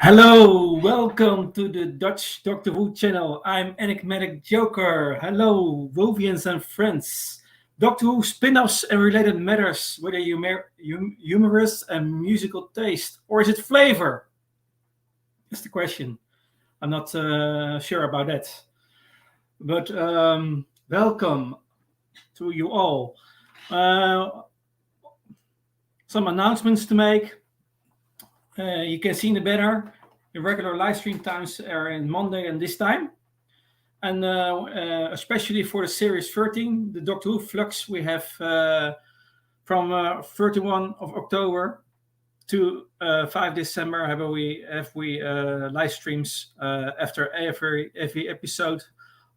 Hello, welcome to the Dutch Doctor Who channel. I'm Enigmatic Joker. Hello, Wolvians and friends. Doctor Who spin-offs and related matters, whether humorous and musical taste, or is it flavor? That's the question. I'm not sure about that. But welcome to you all. Uh, some announcements to make. You can see in the banner, the regular live stream times are in Monday and this time. And especially for the series 13, the Doctor Who Flux, we have from 31 of October to 5 December have we live streams after every episode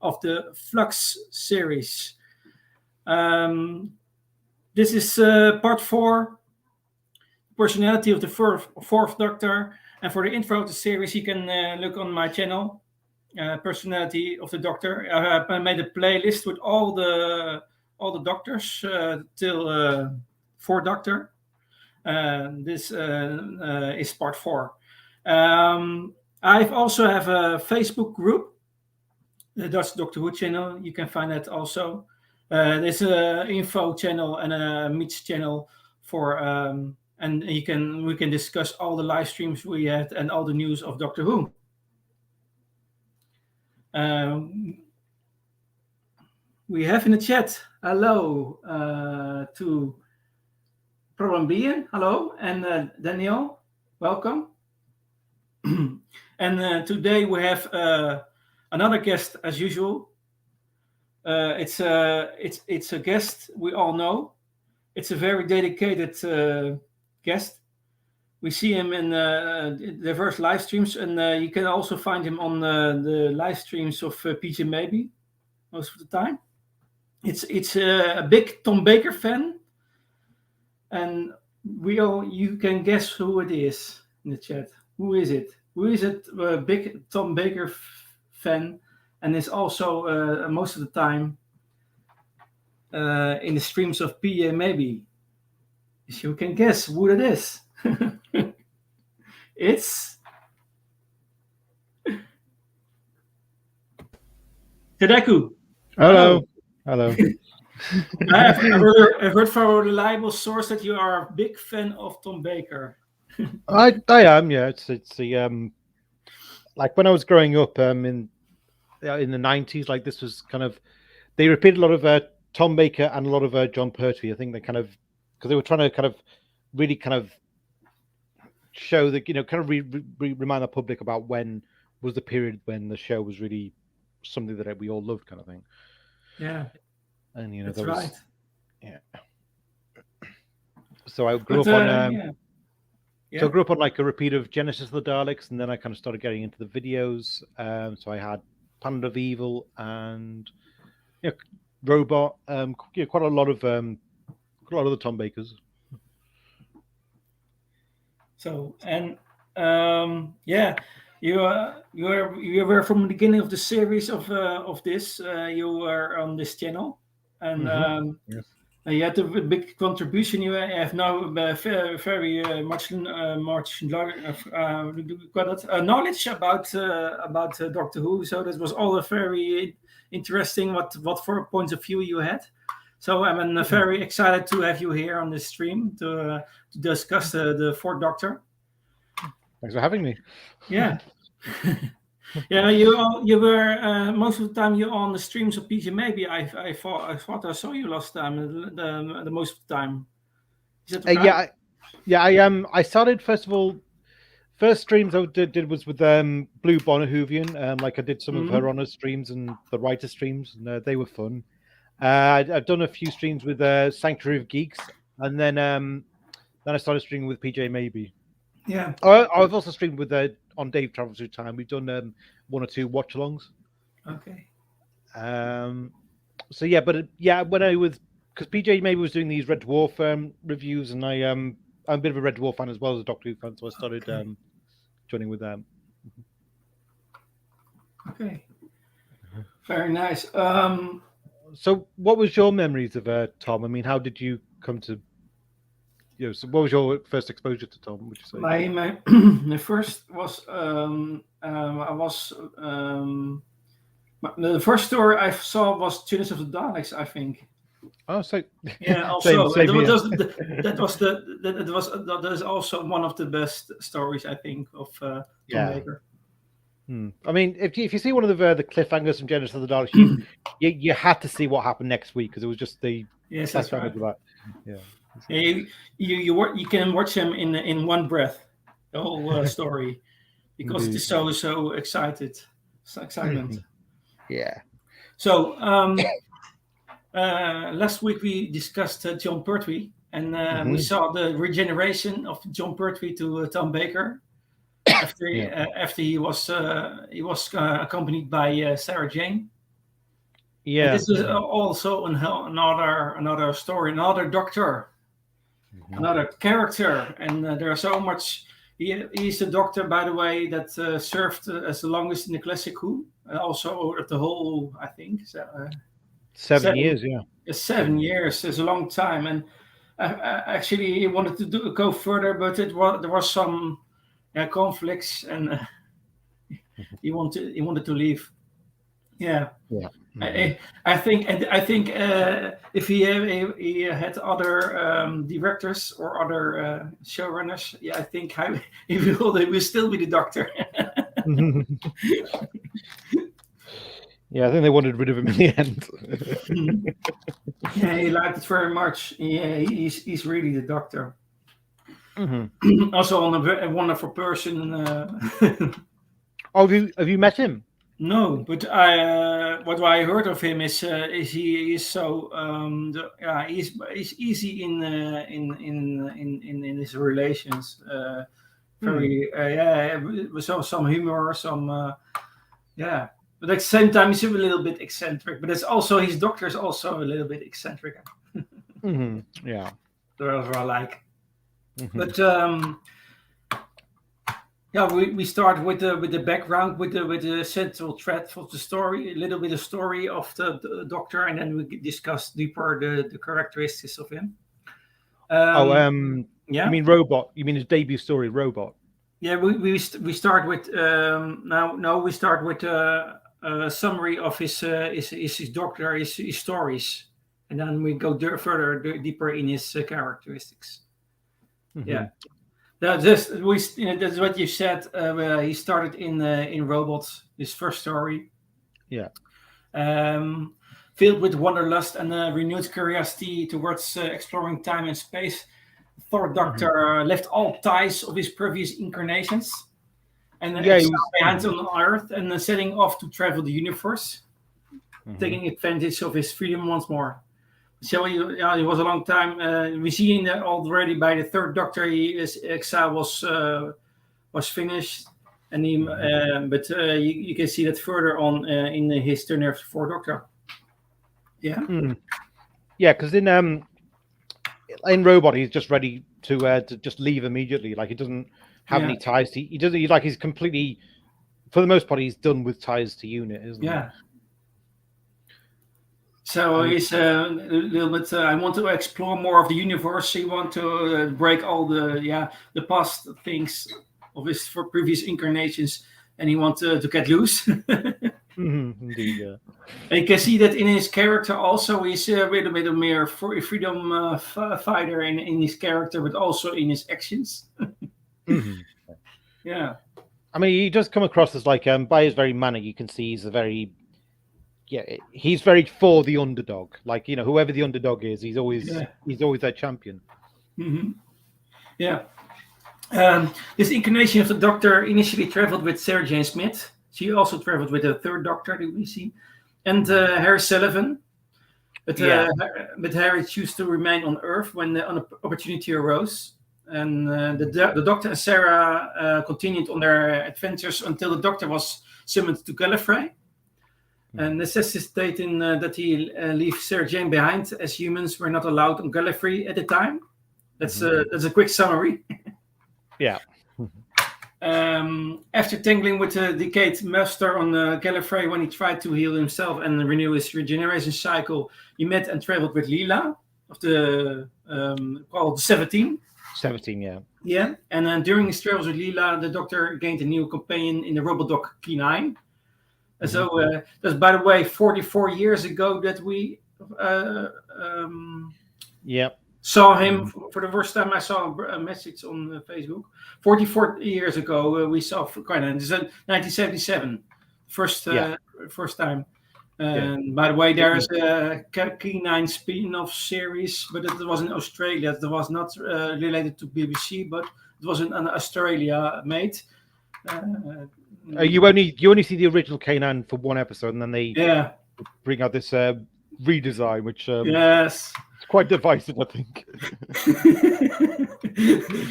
of the Flux series. This is part 4, personality of the fourth Doctor, and for the intro of the series you can look on my channel, personality of the Doctor. I made a playlist with all the Doctors till 4 Doctor. This is part 4. I also have a Facebook group, the Dutch Doctor Who channel. You can find that also. There's an info channel and a meets channel for and we can discuss all the live streams we had and all the news of Doctor Who. We have in the chat, hello to Problem Being, hello, and Daniel, welcome. And today we have another guest as usual. It's a guest we all know. It's a very dedicated guest. We see him in diverse live streams, and you can also find him on the live streams of PJ Maybe most of the time. It's a big Tom Baker fan, and you can guess who it is in the chat. Who is it? Who is it? A big Tom Baker fan, and is also most of the time in the streams of PJ Maybe. If you can guess who it is. It's Tedeku. Hello. Hello. I've heard from a reliable source that you are a big fan of Tom Baker. I am, yeah. It's the like when I was growing up in the 90s, like this was kind of, they repeated a lot of Tom Baker and a lot of John Pertwee. I think they kind of, because they were trying to kind of really kind of show that, kind of remind the public about when was the period when the show was really something that we all loved, kind of thing. Yeah, and that's right. Yeah. So I grew up on. Yeah. So I grew up on like a repeat of Genesis of the Daleks, and then I kind of started getting into the videos. So I had Planet of Evil and Robot. Quite a lot of the Tom Bakers. So and yeah, you were from the beginning of the series of this. You were on this channel, and Yes. you had a big contribution. You have now very much knowledge about Doctor Who. So that was all a very interesting. What for points of view you had. So I'm very excited to have you here on this stream to discuss the Fourth Doctor. Thanks for having me. Yeah. Yeah, you were most of the time you're on the streams of PJ Maybe. I thought I saw you last time. The most of the time. Is that right? I started first streams I did was with Blue Bonner Hoovian. Like I did some of her honor streams and the writer streams, and they were fun. I've done a few streams with Sanctuary of Geeks, and then I started streaming with PJ Maybe. Yeah. I've also streamed with on Dave Travels Through Time. We've done 1 or 2 watch-alongs. Okay. So yeah, but when I was, because PJ Maybe was doing these Red Dwarf reviews, and I'm a bit of a Red Dwarf fan as well as a Doctor Who fan, so I started joining with them. Okay. Very nice. So what was your memories of Tom? I mean, how did you come to So what was your first exposure to Tom? Would you say? My first was the first story I saw was Tunics of the Daleks, I think. Oh, so Yeah, also same here. that is also one of the best stories I think of Tom Baker. I mean, if you see one of the cliffhangers from Genesis of the Daleks, you had to see what happened next week because it was just the that's right. Yeah, you can watch him in one breath, the whole story, because it is so excitement. Yeah. So last week we discussed John Pertwee, and we saw the regeneration of John Pertwee to Tom Baker after he was accompanied by Sarah Jane. Yeah, and this is also another story, another doctor, another character, and there's so much. He's a doctor, by the way, that served as the longest in the Classic Who, also the whole, I think. 7 years, yeah. 7 years is a long time, and actually he wanted to go further, but there was some conflicts, and he wanted to leave. Yeah. I think if he had other directors or other showrunners, I think he will still be the doctor. Yeah, I think they wanted rid of him in the end. Yeah, he liked it very much. Yeah, he's really the doctor. Also, a wonderful person. Oh, have you met him? No, but what I heard of him is he is so he's easy in his relations. Very so some humor, some but at the same time he's a little bit eccentric. But it's also his doctor is also a little bit eccentric. Yeah, that's what I like. But we start with the background, with the central thread of the story, a little bit of story of the doctor, and then we discuss deeper the characteristics of him. You mean Robot? You mean his debut story, Robot? Yeah, we start with we start with a summary of his doctor, his stories, and then we go further deeper in his characteristics. Yeah. That's what you said. He started in Robots, his first story. Yeah. Filled with wanderlust and renewed curiosity towards exploring time and space, Third Doctor left all ties of his previous incarnations and behind on Earth, and setting off to travel the universe, taking advantage of his freedom once more. So it was a long time. We see already by the Third Doctor, his exile was finished, and but you can see that further on in his turn as Fourth Doctor. Yeah, yeah, because in Robot, he's just ready to just leave immediately. Like he doesn't have any ties to. He doesn't. He's completely, for the most part, he's done with ties to UNIT, isn't he? Yeah. So he's a little bit. I want to explore more of the universe. He want to break all the past things of his previous incarnations, and he wants to get loose. Indeed, yeah. And you can see that in his character also. He's a little bit more freedom fighter in his character, but also in his actions. Yeah. I mean, he does come across as like by his very manner, you can see he's he's very for the underdog. Like, whoever the underdog is, he's always their champion. Yeah. This incarnation of the Doctor initially traveled with Sarah Jane Smith. She also traveled with the Third Doctor that we see, and Harry Sullivan. But Harry chose to remain on Earth when the opportunity arose. And the Doctor and Sarah continued on their adventures until the Doctor was summoned to Gallifrey, and necessitating that he leave Sarah Jane behind, as humans were not allowed on Gallifrey at the time. That's a quick summary. Yeah. After tangling with the decayed master on Gallifrey when he tried to heal himself and renew his regeneration cycle, he met and traveled with Leela of the called 17. 17, yeah. Yeah, and then during his travels with Leela, the Doctor gained a new companion in the robot dog K9. So that's, by the way, 44 years ago that we Yep. saw him for the first time. I saw a message on Facebook. 44 years ago, we saw K9. This is 1977, first time. And by the way, there is a K9 spin-off series, but it was in Australia. It was not related to BBC, but it was in Australia made. You only see the original K9 for one episode, and then they bring out this redesign, which yes, it's quite divisive, I think.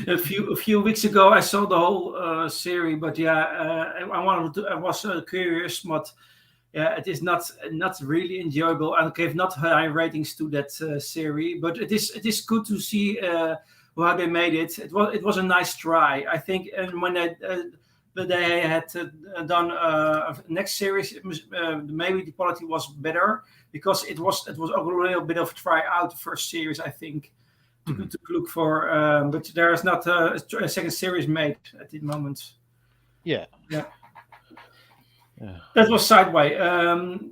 a few weeks ago, I saw the whole series, but I was curious, but. Yeah, it is not really enjoyable. I gave not high ratings to that series, but it is good to see how they made it. It was a nice try, I think. And when they had done next series, maybe the quality was better because it was a little bit of a try out the first series, I think, to look for. But there is not a second series made at the moment. Yeah. That was Sideway.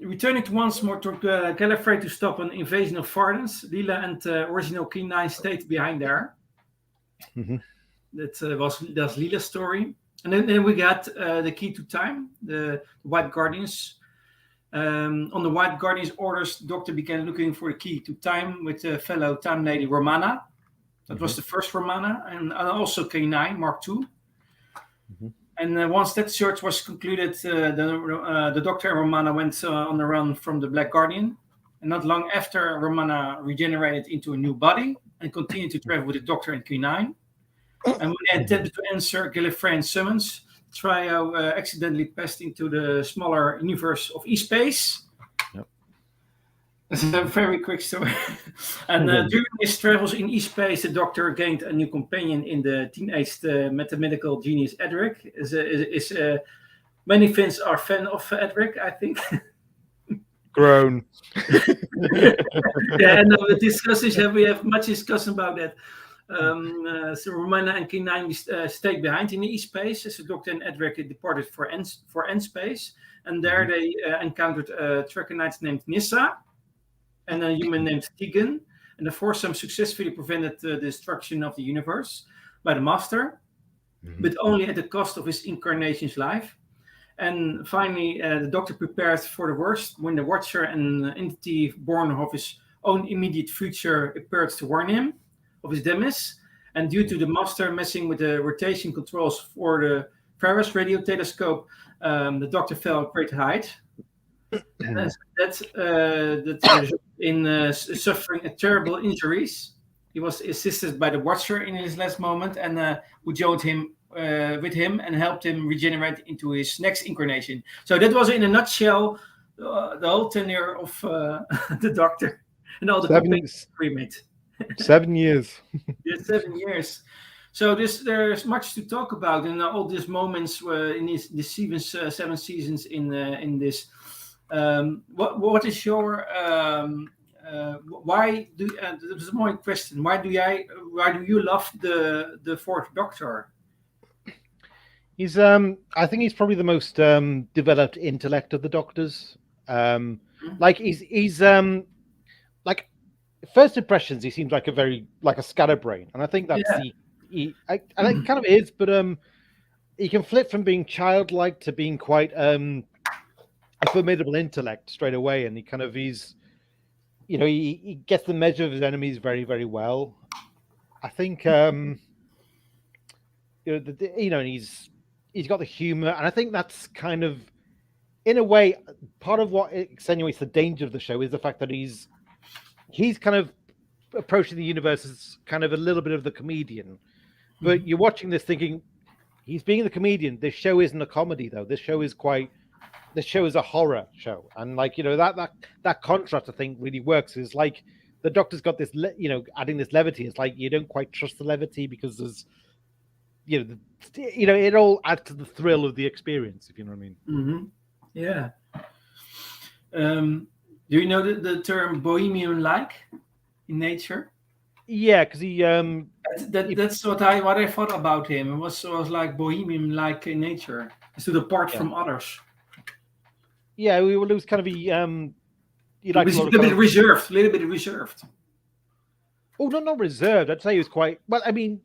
Returning once more to Gallifrey to stop an invasion of Vardens, Leela and original K9 stayed behind there. That's Leela's story. And then we got the key to time, the White Guardians. On the White Guardians' orders, the Doctor began looking for the key to time with fellow time lady Romana. That was the first Romana, and also K9 Mark II. And once that search was concluded, the Doctor and Romana went on the run from the Black Guardian. And not long after, Romana regenerated into a new body and continued to travel with the Doctor and K9. And when they attempted to answer Gallifreyan summons, the trio accidentally passed into the smaller universe of E-Space. That's a very quick story. And during his travels in E-Space, the Doctor gained a new companion in the teenaged mathematical genius Edric. Many fans are fan of Edric, I think. Grown. And we have much discussion about that. So Romana and K9 stayed behind in the E-Space as the Doctor and Edric departed for N-Space. And there they encountered a Trekkerite named Nissa and a human named Tegan, and the foursome successfully prevented the destruction of the universe by the Master, but only at the cost of his incarnation's life. And finally, the Doctor prepared for the worst when the Watcher, an entity born of his own immediate future, appeared to warn him of his demise. And due to the Master messing with the rotation controls for the Ferris radio telescope, the Doctor fell a great height. That in suffering terrible injuries. He was assisted by the Watcher in his last moment, and who joined him with him and helped him regenerate into his next incarnation. So that was, in a nutshell, the whole tenure of the Doctor and all the companions we made. 7 years. Yeah, 7 years. So there's much to talk about, and all these moments in these 7 seasons in this. What is your why do there's more question? Why do you love the Fourth Doctor? He's I think he's probably the most developed intellect of the Doctors. Like he's like first impressions, he seems like a scatterbrain, and I think that's and it kind of is, but he can flip from being childlike to being quite a formidable intellect straight away, and he gets the measure of his enemies very, very well. I think and he's got the humor, and I think that's kind of, in a way, part of what extenuates the danger of the show is the fact that he's kind of approaching the universe as kind of a little bit of the comedian. But you're watching this thinking, he's being the comedian. This show isn't a comedy, though. This show is a horror show, and that contrast, I think, really works. Is like the Doctor's got this, adding this levity. It's like you don't quite trust the levity because there's, it all adds to the thrill of the experience, if you know what I mean. Mm-hmm. Yeah. Do you know the term bohemian-like in nature? Yeah, because he That's what I thought about him. It was like bohemian, like in nature, stood apart Yeah, from others. yeah. We will lose kind of he He liked a was a lot of little kind bit of. reserved, a little bit reserved. Oh, not reserved. I'd say he was quite well. I mean,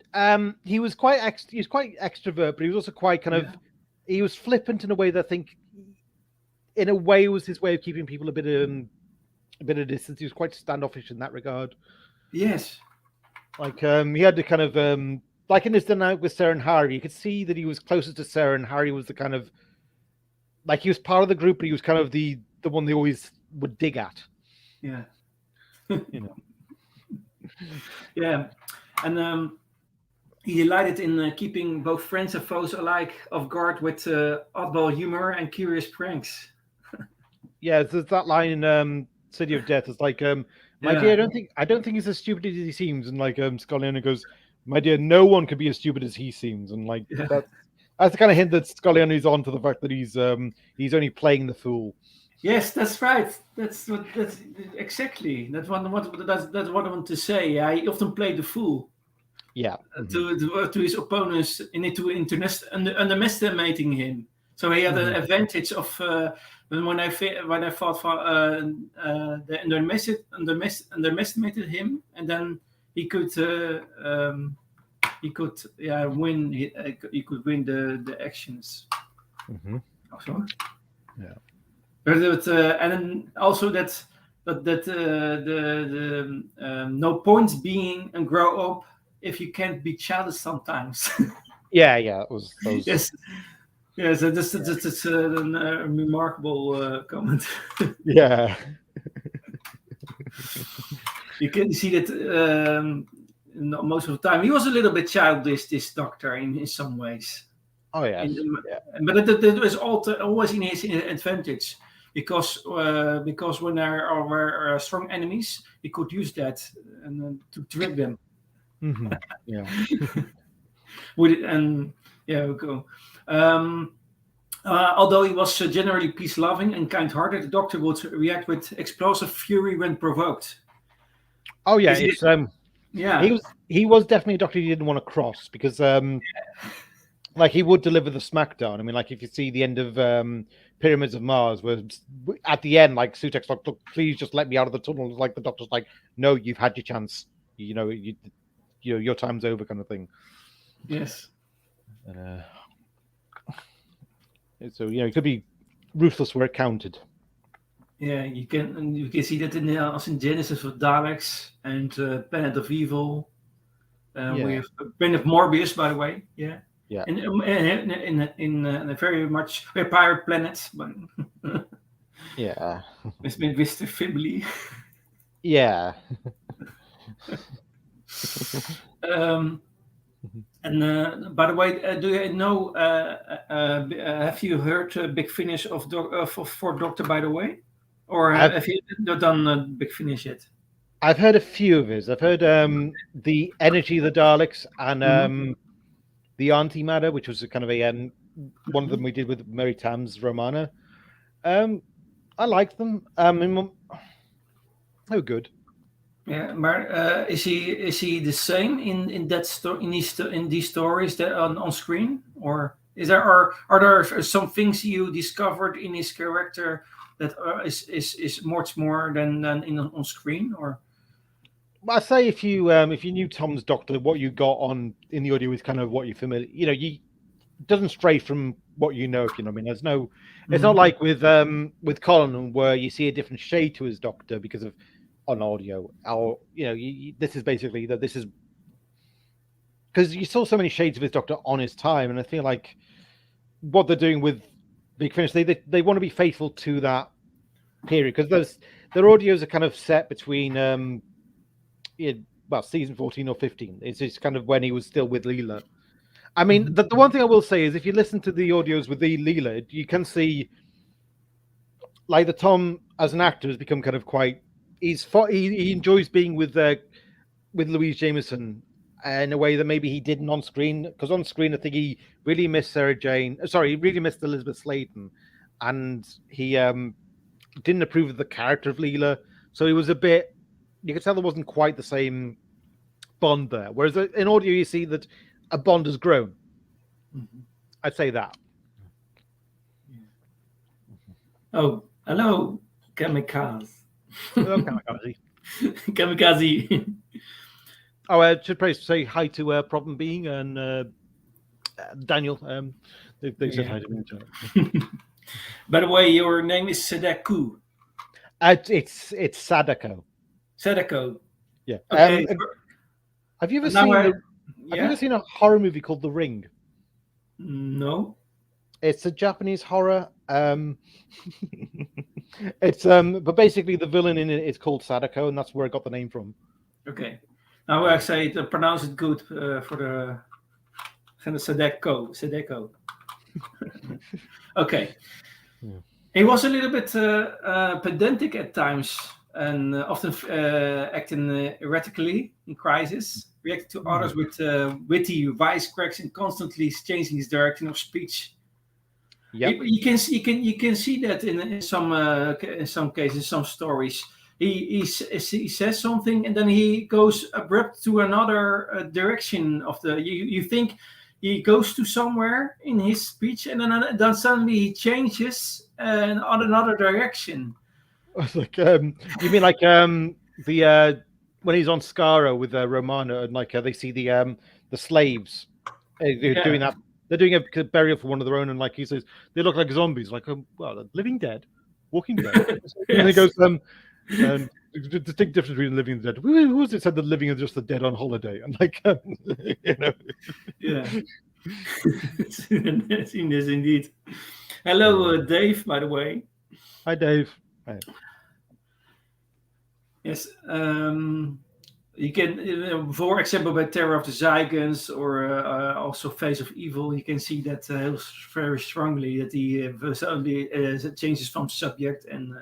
he was he was quite extrovert, but he was also quite kind Yeah. of. He was flippant in a way that I think, in a way, was his way of keeping people a bit of distance. He was quite standoffish in that regard. Yes. Like, he had to kind of like in his night with Sarah and Harry, you could see that he was closer to Sarah, and Harry was the kind of like he was part of the group, but he was kind of the one they always would dig at. Yeah. You know. Yeah. And he delighted in keeping both friends and foes alike off guard with oddball humor and curious pranks. Yeah, there's that line in City of Death. It's like, my dear, Yeah. I don't think he's as stupid as he seems. And like Scullion goes, my dear, no one could be as stupid as he seems. And like Yeah. that's the kind of hint that Scullion is on to the fact that he's only playing the fool. Yes, that's right. That's exactly that's what I want to say. Yeah, he often played the fool Yeah. to his opponents underestimating him. So he had an advantage of when I thought for they underestimated him, and then he could win. He could win the actions. Mm-hmm. Also. Yeah. And then also the no point being and grow up if you can't be childish sometimes. Yeah, it was Yes, yes, that's a remarkable comment. yeah. You can see that most of the time he was a little bit childish. This doctor in some ways. Oh yeah. But that was always in his advantage because when there were strong enemies, he could use that and to trick them. Mm-hmm. Yeah. With it, and yeah, we go. Although he was generally peace-loving and kind-hearted, the Doctor would react with explosive fury when provoked. Oh yeah, it's yeah. he was definitely a Doctor he didn't want to cross because like he would deliver the smackdown. I mean, like if you see the end of Pyramids of Mars, where at the end, like Sutek's like, look, please just let me out of the tunnel. Like the Doctor's like, no, you've had your chance. You know, your time's over, kind of thing. Yes. So it could be ruthless where it counted. Yeah, you can see that in Genesis with Daleks and Planet of Evil. We have Planet of Morbius, by the way. Yeah. Yeah. In a very much a pirate planet, but yeah, with Mr. Fibley. Yeah. And by the way, do you know? Have you heard Big Finish for Doctor? By the way, or have you done Big Finish yet? I've heard a few of his. I've heard the Energy of the Daleks and the Antimatter, which was a kind of a one of them we did with Mary Tam's Romana. I like them. Oh, good. Yeah, but is he the same in that story in these stories that on screen, or are there some things you discovered in his character that is much more than on screen, or? I say if you knew Tom's Doctor, what you got on in the audio is kind of what you're familiar. You doesn't stray from what you know. If you know what I mean. There's no. It's not like with Colin where you see a different shade to his Doctor because of on audio. Or this is basically that this is because you saw so many shades of his Doctor on his time, and I feel like what they're doing with Big Finish, they want to be faithful to that period because their audios are kind of set between season 14 or 15. It's just kind of when he was still with Leela. I mean, the one thing I will say is if you listen to the audios with the Leela, you can see like the Tom as an actor has become kind of quite. He enjoys being with Louise Jameson in a way that maybe he didn't on screen. Because on screen, I think he really missed Sarah Jane. Sorry, he really missed Elizabeth Sladen, and he didn't approve of the character of Leela. So he was a bit. You could tell there wasn't quite the same bond there. Whereas in audio, you see that a bond has grown. Mm-hmm. I'd say that. Oh, hello, Kamikaze. Hello, Kamikaze. Kamikaze. Oh, I should probably say hi to Problem Being and Daniel. They said hi to me. By the way, your name is Sadako. It's Sadako. Sadako. Yeah. Okay. Have you ever Now seen I- Have you ever seen a horror movie called The Ring? No. It's a Japanese horror. It's but basically the villain in it is called Sadako, and that's where I got the name from. Okay. Now I say it, pronounce it good for the Sadeko. Okay. Yeah. He was a little bit pedantic at times and often acting erratically in crisis, reacting to others with witty wisecracks and constantly changing his direction of speech. Yep. You can see that in some cases, some stories. He says something and then he goes abrupt to another direction of the. You think he goes to somewhere in his speech and then suddenly he changes on another direction. Like you mean like the when he's on Skara with Romana and like they see the slaves they're doing that. They're doing a burial for one of their own, and like he says, they look like zombies, like well, living dead, walking dead. And he goes, the distinct difference between living and dead. Who was it said that living is just the dead on holiday? And like, you know, yeah, yes, indeed. Hello, Dave. By the way. Hi, Dave. Hi. Yes. You can, for example, by Terror of the Zygons or also Face of Evil, you can see that very strongly that he suddenly changes from subject and.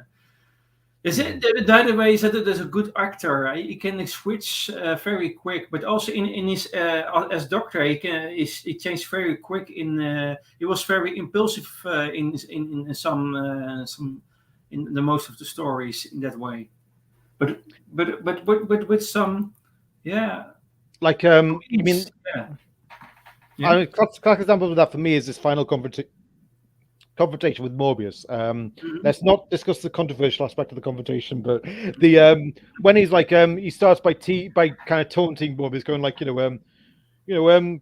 By the way, is that there's a good actor. He can switch very quick, but also in his as Doctor, he changed very quick. He was very impulsive in some in the most of the stories in that way. But with some, yeah. Like you mean? Yeah. A classic example of that for me is this final confrontation with Morbius. Let's not discuss the controversial aspect of the confrontation, but the when he's like he starts by kind of taunting Morbius, going like when you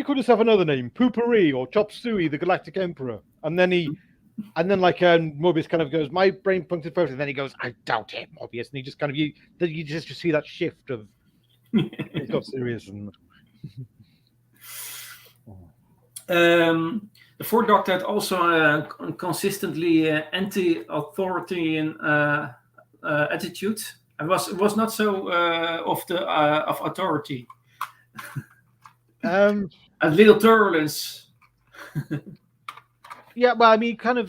call yourself another name, Poopery or Chop Suey, the Galactic Emperor, and then Morbius kind of goes, my brain punctured first, and then he goes, I doubt it, Morbius, and he just kind of you just see that shift of it got serious and. The Fourth Doctor had also consistently anti-authoritarian attitude. It was not so of authority. A little turbulence. Yeah, well, I mean, kind of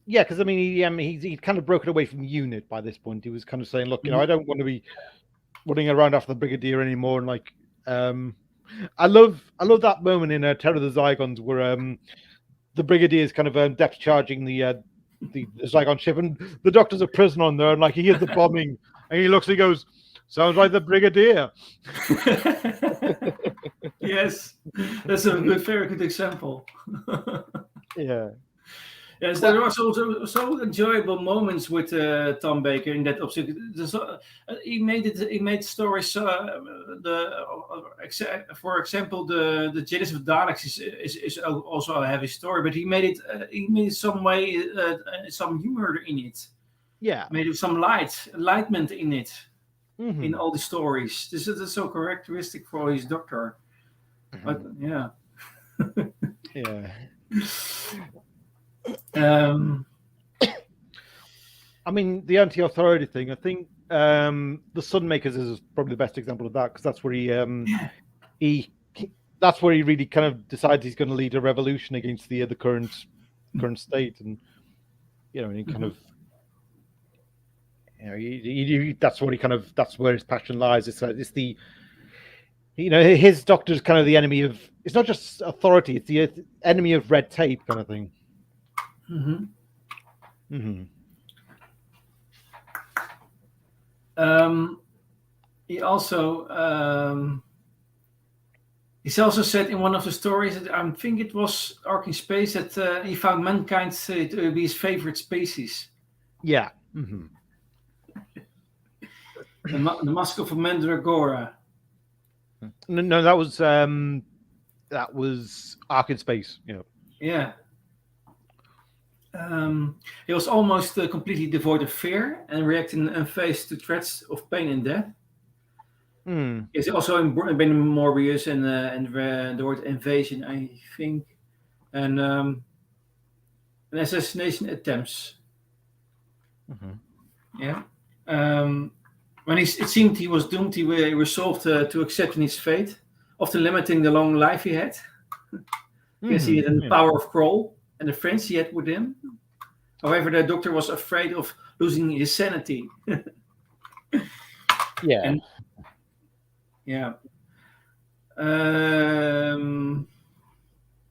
because I mean, he'd kind of broken away from Unit by this point. He was kind of saying, look, I don't want to be running around after the Brigadier anymore, and like. I love that moment in Terror of the Zygons where the Brigadier is kind of depth charging the Zygon ship, and the Doctor's a prisoner on there, and like he hears the bombing, and he looks, and he goes, "Sounds like the Brigadier." Yes, that's a very good example. Yeah. Yes, there were so enjoyable moments with Tom Baker in that object. He made stories. For example, the Genesis of Daleks is also a heavy story, but he made it some way, some humor in it. Yeah, made it some enlightenment in it, mm-hmm. in all the stories. This is so characteristic for his Doctor. Mm-hmm. But yeah. Yeah. I mean, the anti-authority thing. I think the Sunmakers is probably the best example of that because that's where that's where he really kind of decides he's going to lead a revolution against the current state, and he kind of that's where his passion lies. It's the his Doctor's kind of the enemy of. It's not just authority; it's the enemy of red tape, kind of thing. Mm-hmm. Mm-hmm. he also he's also said in one of the stories that I think it was Ark in Space that he found mankind to be his favorite species. Yeah. Mm-hmm. The Mask of Mandragora. No, that was Ark in Space. Yeah. Yeah. He was almost completely devoid of fear and reacting unfazed to threats of pain and death. Mm. He's also been in Morbius and the word invasion, I think, and assassination attempts. Mm-hmm. Yeah. When it seemed he was doomed, he resolved to accept his fate, often limiting the long life he had. You can see it in the power of Kroll and the friends he had with him. However, the Doctor was afraid of losing his sanity. Yeah. And, yeah.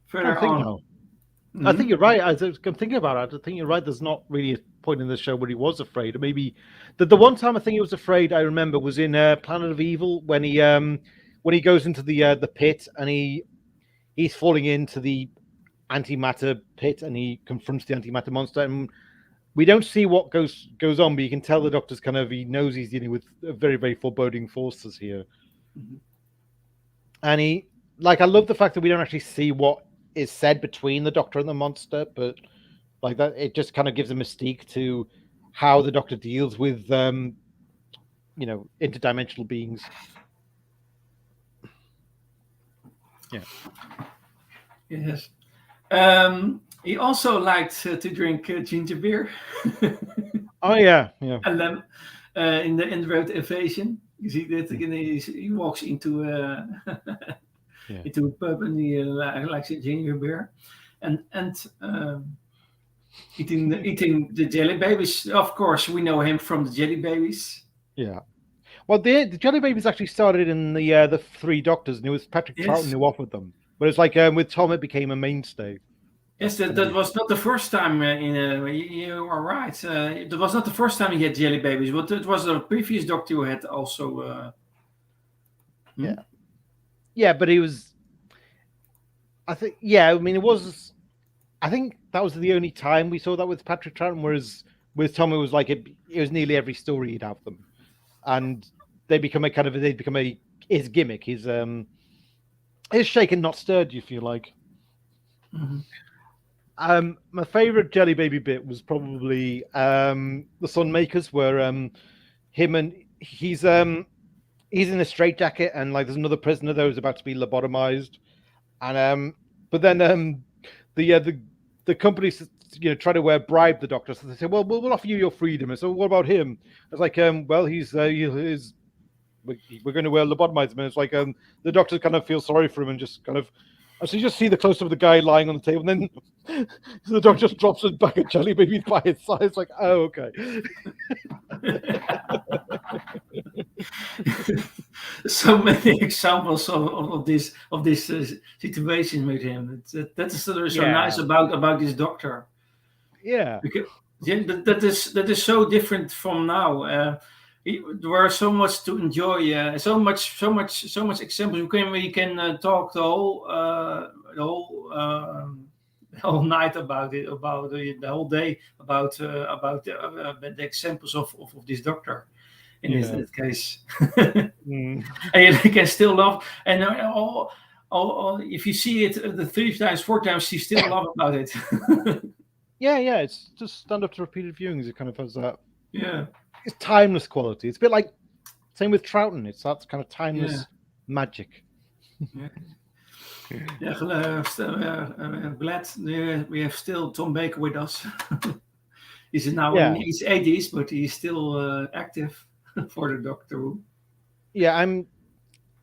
Further on. Mm-hmm. I think you're right. I'm thinking about it. I think you're right. There's not really a point in the show where he was afraid. Or maybe the one time I think he was afraid, I remember, was in Planet of Evil when he goes into the pit and he's falling into the antimatter pit and he confronts the antimatter monster. And we don't see what goes on, but you can tell the Doctor's he knows he's dealing with very, very foreboding forces here. Mm-hmm. And I love the fact that we don't actually see what is said between the Doctor and the monster, but like that, it just kind of gives a mystique to how the Doctor deals with, interdimensional beings. Yeah. Yes. He also liked to drink ginger beer. Oh yeah. And then in the road invasion, you see that he walks into into a pub and he likes ginger beer, and eating the jelly babies. Of course, we know him from the jelly babies. Yeah. Well, the jelly babies actually started in the Three Doctors, and it was Patrick Troughton who offered them. But it's like with Tom, it became a mainstay. Yes, that was not the first time. You are right. That was not the first time he had jelly babies, but it was the previous Doctor who had also. Yeah, but he was. I think. Yeah, I mean, it was. I think that was the only time we saw that with Patrick Troughton. Whereas with Tom, it was like it was nearly every story he'd have them, and they become his gimmick. His shaken, not stirred, if you like. Mm-hmm. My favorite Jelly Baby bit was probably the Sunmakers, where him and he's in a straitjacket, and like there's another prisoner there who's about to be lobotomized, and but then the company try to bribe the Doctor, so they say, well, we'll offer you your freedom. And so what about him? It's like, well, we're going to lobotomize him. And it's like the Doctor kind of feels sorry for him and just kind of. So you just see the close-up of the guy lying on the table, and then the Doctor just drops it back at Jelly Baby by his side. It's like, oh, okay. So many examples of this situation with him. That's so nice about this Doctor. Yeah, because that is so different from now. There were so much to enjoy. So much examples. We can talk the whole night about it, about the whole day about the examples of this Doctor. In this case, and you can still love, and if you see it the 3 times, 4 times, you still love about it. yeah, it's just stand up to repeated viewings. It kind of has that. Yeah, it's timeless quality. It's a bit like same with Troughton. It's that kind of timeless magic. I'm glad we have still Tom Baker with us. He's now in his 80s, but he's still active for the Doctor Who. Yeah, I'm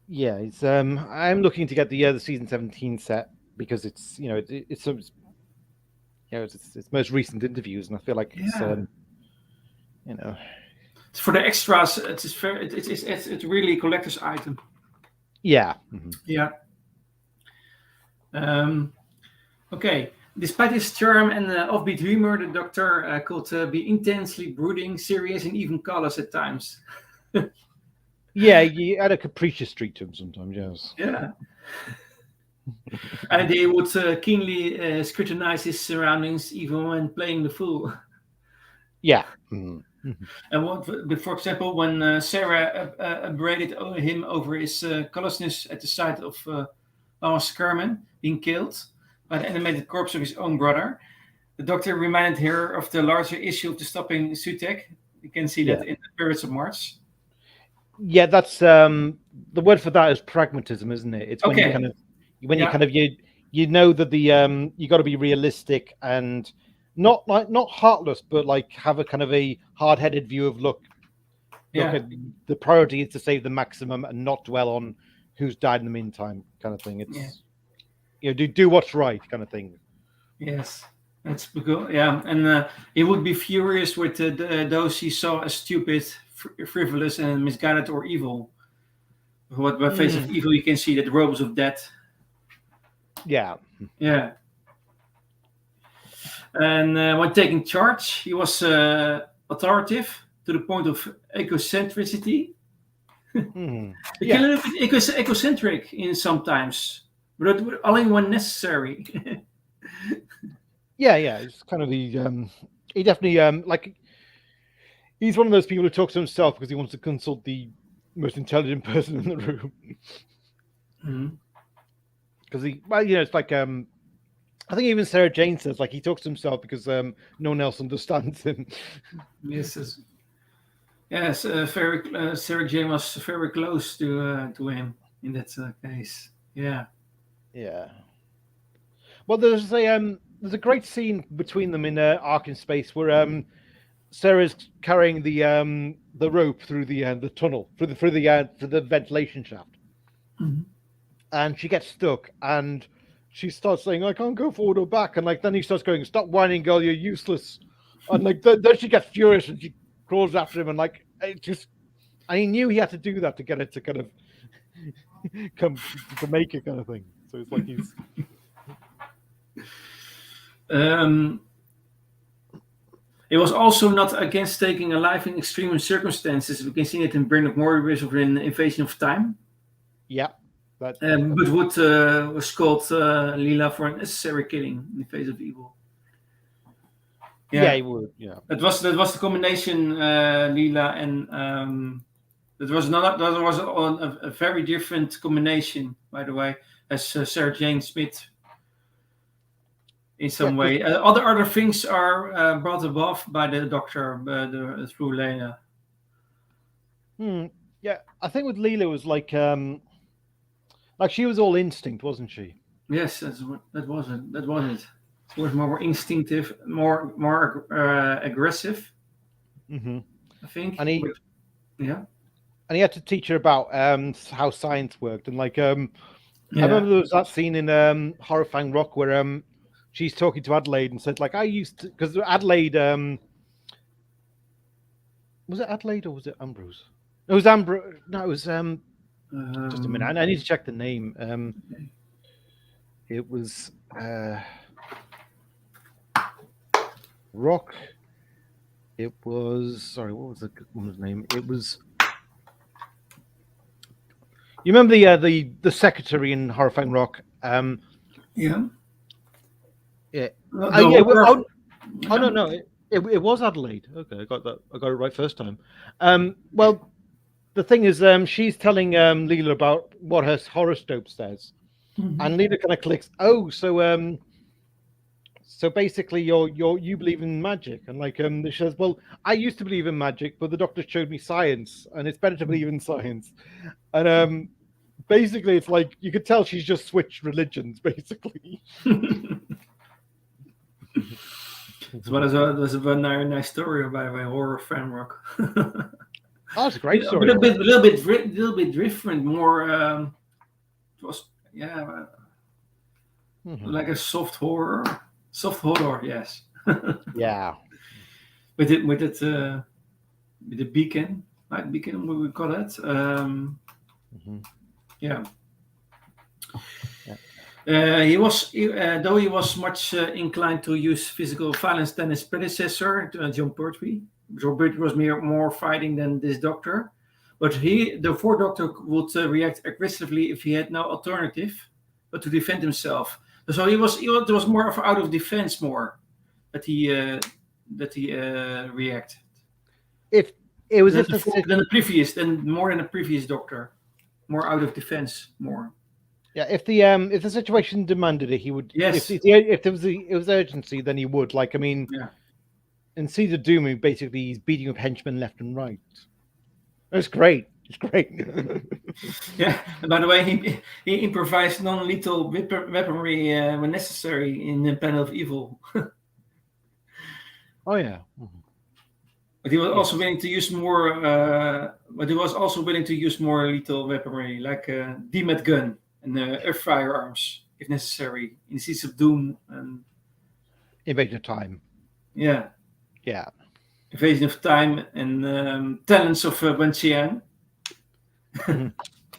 looking to get the season 17 set because it's it's most recent interviews, and I feel like it's for the extras. It's really a collector's item. Yeah. Mm-hmm. Yeah. Okay. Despite his charm and offbeat humor, the Doctor could be intensely brooding, serious, and even callous at times. Yeah, you had a capricious streak to him sometimes. Yes. Yeah. And they would keenly scrutinize his surroundings even when playing the fool. Yeah. Mhm. And what, for example, when Sarah upbraided him over his callousness at the sight of Lawrence Scarman being killed by the animated corpse of his own brother, the Doctor reminded her of the larger issue of the stopping Sutek. You can see that Yeah. in the Pirates of Mars. Yeah, that's the word for that is pragmatism, isn't it? It's when you Okay. kind of Yeah. you know that the you got to be realistic and not heartless, but like have a kind of a hard-headed view of look Yeah. at the priority is to save the maximum and not dwell on who's died in the meantime, kind of thing. Yeah. It's do what's right, kind of thing. Yes. That's good. Yeah. And he would be furious with those he saw as stupid, frivolous, and misguided or evil. What by face of evil you can see that the robots of death. Yeah. Yeah. And when taking charge, he was authoritative to the point of egocentricity. Mm. He can a little bit egocentric in sometimes, but only when necessary. Yeah, it's kind of the he definitely like he's one of those people who talks to himself because he wants to consult the most intelligent person in the room. Because it's like I think even Sarah Jane says like he talks to himself because no one else understands him. Yes, Sarah Jane was very close to him in that case. Yeah. Well, there's a great scene between them in Ark in Space where Sarah's carrying the rope through the tunnel through the ventilation shaft, and she gets stuck and she starts saying, "I can't go forward or back," and like then he starts going, "Stop whining, girl, you're useless," and like then she gets furious and she crawls after him and like and he knew he had to do that to get it to kind of come to make it kind of thing. So it's like he's. It was also not against taking a life in extreme circumstances. We can see it in Bernard Morris of an Invasion of Time. Yeah. But Wood was called Leela for unnecessary killing in the face of evil. Yeah, he would. Yeah, that was the combination, Leela, and that was a very different combination, by the way, as Sarah Jane Smith. In some way, other things are brought above by the Doctor through Leela. Yeah, I think with Leela was like she was all instinct, wasn't she? Yes, that was it. It was more instinctive, more aggressive. Mm-hmm. I think. And he he had to teach her about how science worked, and like I remember there was that scene in Horrifying Rock where she's talking to Adelaide and said like I used to because Adelaide was it Adelaide or was it Ambrose? It was Ambrose. No, it was just a minute. I need to check the name. It was Rock. It was sorry. What was the woman's name? It was. You remember the secretary in Horrifying Rock? Yeah. No. It was Adelaide. Okay, I got it right first time. Well, the thing is, she's telling Leela about what her horoscope says, and Leela kind of clicks. Oh, so basically, you believe in magic, and like she says, well, I used to believe in magic, but the doctor showed me science, and it's better to believe in science, and basically, it's like you could tell she's just switched religions, basically. So that was a very nice story, by the way, Horror Fan Rock. Oh, it's a great story. A little bit different. More, it was like a soft horror. Soft horror, yes. Yeah. With the beacon, light beacon, what we call it. Yeah. He was much inclined to use physical violence than his predecessor, John Pertwee. John Pertwee was more fighting than this Doctor, But the Fourth Doctor, would react aggressively if he had no alternative but to defend himself. So it was more of out of defense more that he reacted. If it was Than if the more than the previous Doctor, more out of defense, more. Yeah, if the situation demanded it, he would. Yes. If there was it was urgency, then he would. Like, I mean, Yeah. in Seeds of Doom, basically he's beating up henchmen left and right. It's great. It's great. Yeah. And by the way, he improvised non-lethal weaponry when necessary in the Panel of Evil. Oh yeah. But he was also willing to use more. But he was also willing to use more lethal weaponry, like DMAT gun and earth firearms, if necessary, in Seeds of Doom and Invasion of Time. Yeah. Yeah. Invasion of Time and Talents of Wen Xian.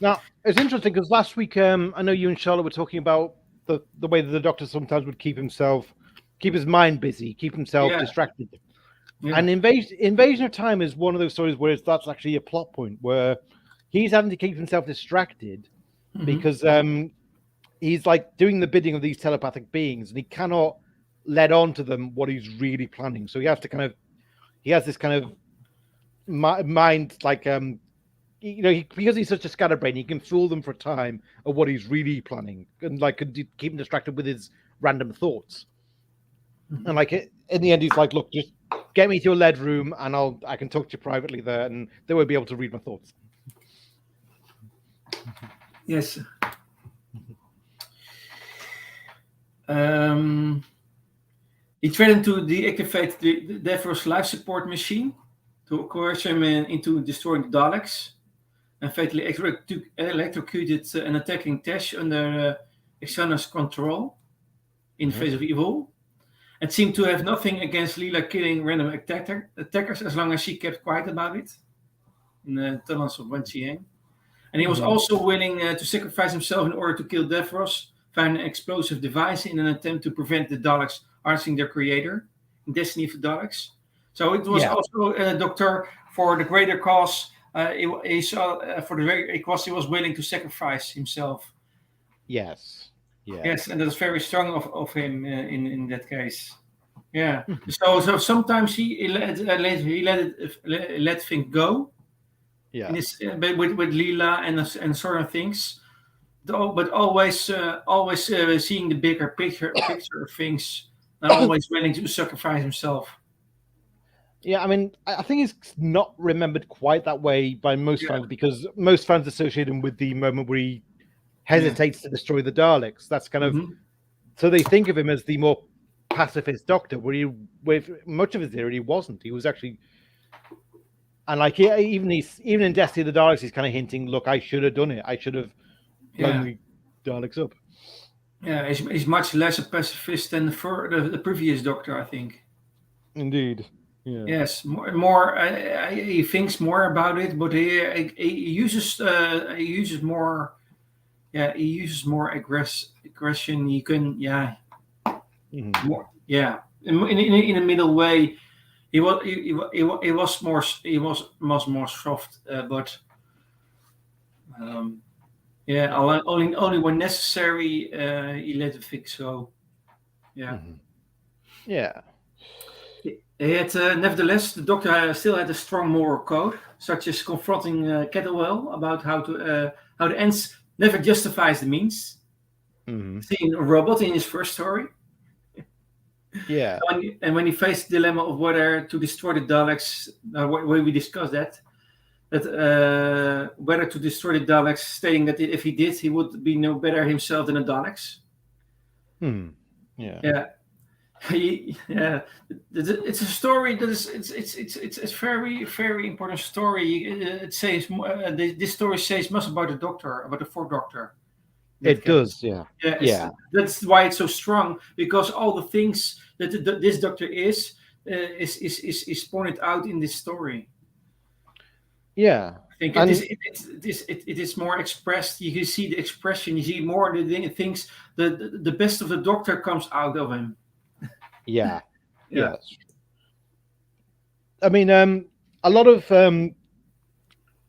Now it's interesting because last week, I know you and Charlotte were talking about the way that the Doctor sometimes would keep his mind busy, keep himself distracted. Yeah. And Invasion of Time is one of those stories where that's actually a plot point where he's having to keep himself distracted because he's like doing the bidding of these telepathic beings and he cannot let on to them what he's really planning. So he has this kind of mind, like, because he's such a scatterbrain, he can fool them for a time of what he's really planning and like keep him distracted with his random thoughts. And like in the end, he's like, look, just get me to a lead room and I can talk to you privately there and they won't be able to read my thoughts. Yes. He threatened to deactivate the Davros life support machine to coerce him into destroying the Daleks and fatally electrocuted an attacking Tesh under Ixana's control in the face of evil. And seemed to have nothing against Leela killing random attackers as long as she kept quiet about it in the tunnels of Wen Xian. And he was also willing to sacrifice himself in order to kill Davros via an explosive device in an attempt to prevent the Daleks harnessing their creator in Destiny of the Daleks. So it was also a Doctor for the greater cause. He was willing to sacrifice himself. Yes. Yeah. Yes, and that's very strong of him in that case. Yeah. So sometimes he let things go. Yeah. With Leela and certain things, but always seeing the bigger picture of things, and always willing to sacrifice himself. Yeah, I mean, I think it's not remembered quite that way by most fans because most fans associate him with the moment where he hesitates to destroy the Daleks. That's kind of so they think of him as the more pacifist Doctor, where with much of his theory he wasn't. He was actually, and like even in Destiny of the Daleks, he's kind of hinting, "Look, I should have done it. I should have blown the Daleks up." Yeah, he's much less a pacifist than the previous Doctor, I think. Indeed. Yeah. Yes, more. He thinks more about it, but he uses more. Yeah, he uses more aggression. You can, more. Yeah, in a middle way, he was more soft, but only when necessary, he let it fix. So, yeah, yeah. He had, nevertheless, the Doctor still had a strong moral code, such as confronting Kettlewell about how the ends never justifies the means. Seeing a robot in his first story. Yeah. And when he faced the dilemma of whether to destroy the Daleks, when we discussed that whether to destroy the Daleks, stating that if he did, he would be no better himself than the Daleks. Yeah. Yeah. It's a story that is it's very, very important story. It says this story says much about the Doctor, about the Fourth Doctor. It does, yeah. That's why it's so strong, because all the things that this Doctor is pointed out in this story. Yeah, I think it is more expressed. You can see the expression. You see more the things. The best of the Doctor comes out of him. Yeah. I mean, a lot of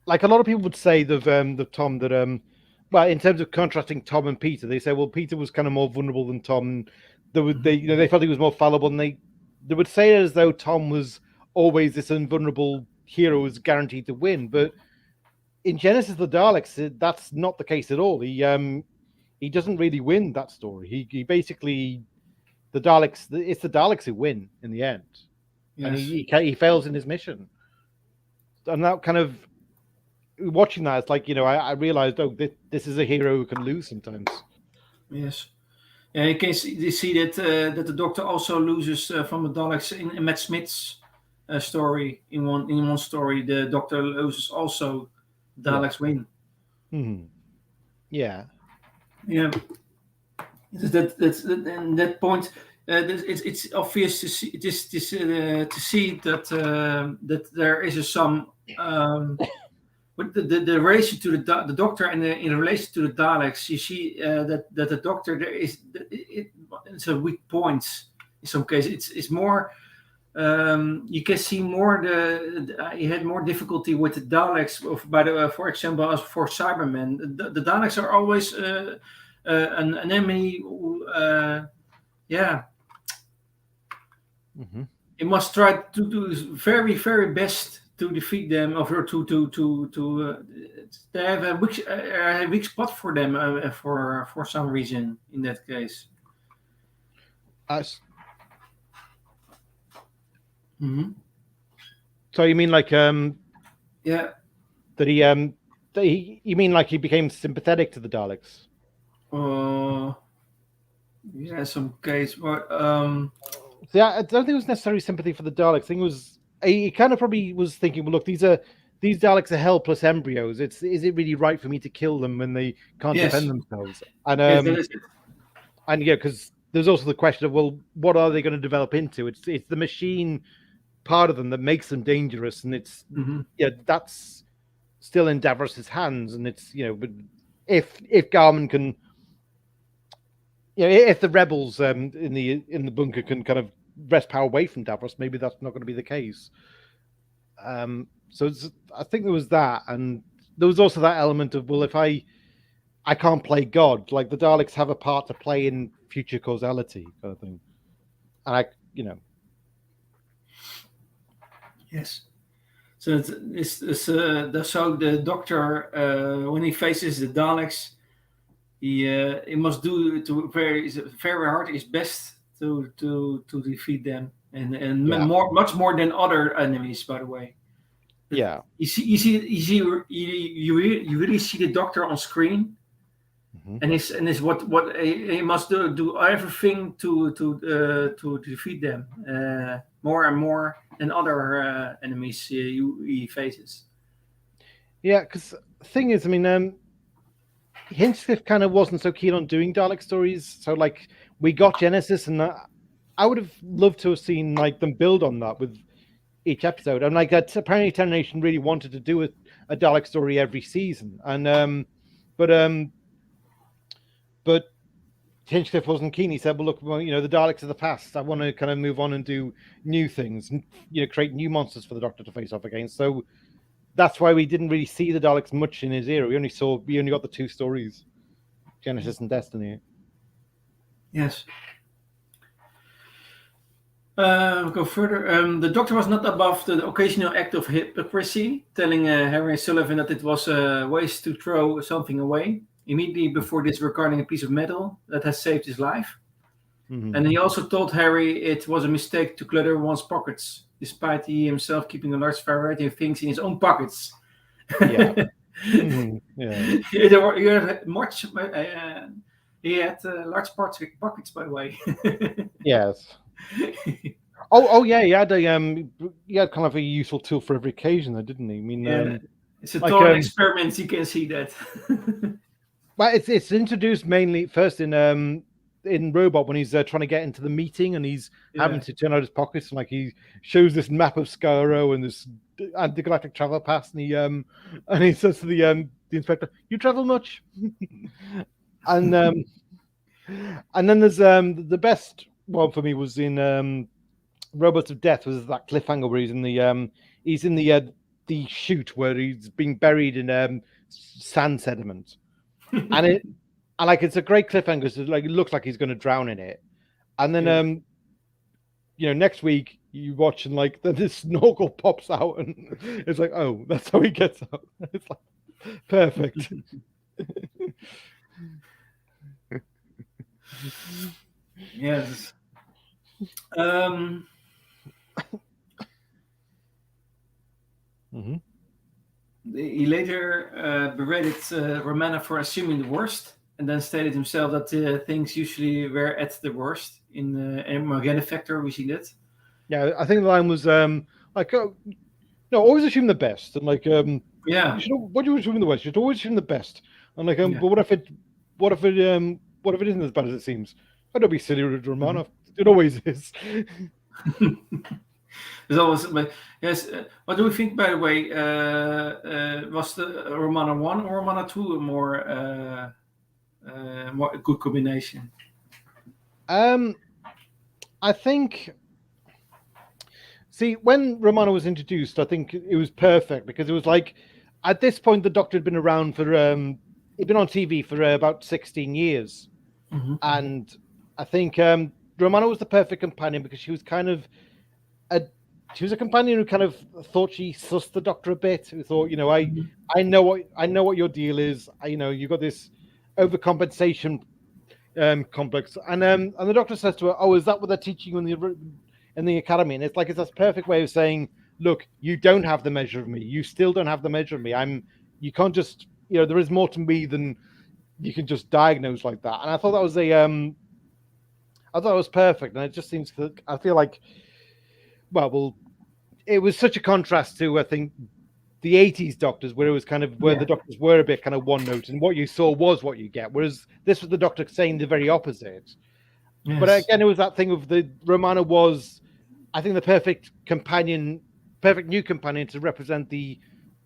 like a lot of people would say the Tom that well, in terms of contrasting Tom and Peter, they say, well, Peter was kind of more vulnerable than Tom. They felt he was more fallible, and they would say it as though Tom was always this invulnerable hero who was guaranteed to win. But in Genesis of the Daleks, that's not the case at all. He doesn't really win that story. He basically it's the Daleks who win in the end, and he fails in his mission. And that kind of watching that, it's like, I realized, this is a hero who can lose sometimes. Yes. Yeah, you see that that the Doctor also loses from the Daleks in Matt Smith's story. In one story, the Doctor loses also. Daleks win. Mm-hmm. Yeah. Yeah. And that point. It's obvious to see that there is some with the relation to the Doctor and in relation to the Daleks. You see that the Doctor it's a weak point in some cases. It's more. You can see more he had more difficulty with the Daleks. For example, as for Cybermen, the Daleks are always an enemy. Mm-hmm. You must try to do his very, very best to defeat them, or they have a weak spot for them for some reason in that case. Mm-hmm. So you mean like yeah, that you mean like he became sympathetic to the Daleks? Yeah, some case, but see, I don't think it was necessarily sympathy for the Daleks. I think it was he kind of probably was thinking, well, look, these Daleks are helpless embryos. Is it really right for me to kill them when they can't defend themselves? And and yeah, because there's also the question of, well, what are they going to develop into? It's the machine part of them that makes them dangerous, and it's that's still in Davros's hands, and it's but if Garman can, if the rebels in the bunker can kind of wrest power away from Davros, maybe that's not going to be the case. So I think there was that, and there was also that element of, well, if I can't play God, like the Daleks have a part to play in future causality kind of thing, and Yes. So so the Doctor when he faces the Daleks, he must do very hard his best to defeat them, and much more than other enemies, by the way. Yeah. You really see the Doctor on screen, and it's what he must do everything to defeat them more and more than other enemies he faces. Yeah, because the thing is, I mean, Hinchcliffe kind of wasn't so keen on doing Dalek stories, so like we got Genesis, and I would have loved to have seen like them build on that with each episode. And like apparently, Ten Nation really wanted to do a Dalek story every season, and but Hinchcliffe wasn't keen. He said, "Well, look, the Daleks are the past. I want to kind of move on and do new things, and create new monsters for the Doctor to face off against." So that's why we didn't really see the Daleks much in his era. We only got the two stories, Genesis and Destiny. Yes. Go further. The Doctor was not above the occasional act of hypocrisy, telling Harry Sullivan that it was a waste to throw something away. Immediately before disregarding a piece of metal that has saved his life. Mm-hmm. And he also told Harry it was a mistake to clutter one's pockets, despite he himself keeping a large variety of things in his own pockets. Yeah. Mm-hmm. Yeah. He had large pockets, by the way. Yes. Oh yeah, he had kind of a useful tool for every occasion, though, didn't he? I mean, it's a thought experiment. You can see that. Well, it's introduced mainly first in Robot when he's trying to get into the meeting, and he's having to turn out his pockets, and like he shows this map of Skaro and this intergalactic travel pass, and he says to the inspector, "You travel much?" and then there's the best one for me was in Robots of Death, was that cliffhanger where he's in the the chute where he's being buried in sand sediment, and like it's a great cliffhanger. So like it looks like he's going to drown in it, and then next week you watch and like then this snorkel pops out and it's like, oh, that's how he gets out. It's like perfect. Yes. He later berated Romana for assuming the worst, and then stated himself that things usually were at the worst. In Magenta Factor, we see that. Yeah, I think the line was like, no, always assume the best, and like, yeah, what do you assume the worst? You should always assume the best, and like, but what if it isn't as bad as it seems? Oh, don't be silly, Romana. It always is. There's always, but yes. What do we think, by the way? Was the Romana 1 or Romana 2 a more good combination? I think. See, when Romana was introduced, I think it was perfect because it was like, at this point, the Doctor had been around for he'd been on TV for about 16 years, and I think Romana was the perfect companion because she was kind of she was a companion who kind of thought she sussed the Doctor a bit. Who thought, I know what your deal is. You got this overcompensation complex, and the Doctor says to her, "Oh, is that what they're teaching you in the academy?" And it's like it's this perfect way of saying, "Look, you don't have the measure of me. You still don't have the measure of me. You can't just there is more to me than you can just diagnose like that." And I thought that was I thought it was perfect, and it just seems to. I feel like. Well, it was such a contrast to, I think, the 80s Doctors, where it was kind of where the Doctors were a bit kind of one note, and what you saw was what you get. Whereas this was the Doctor saying the very opposite. Yes. But again, it was that thing of the Romana was, I think, the perfect new companion to represent the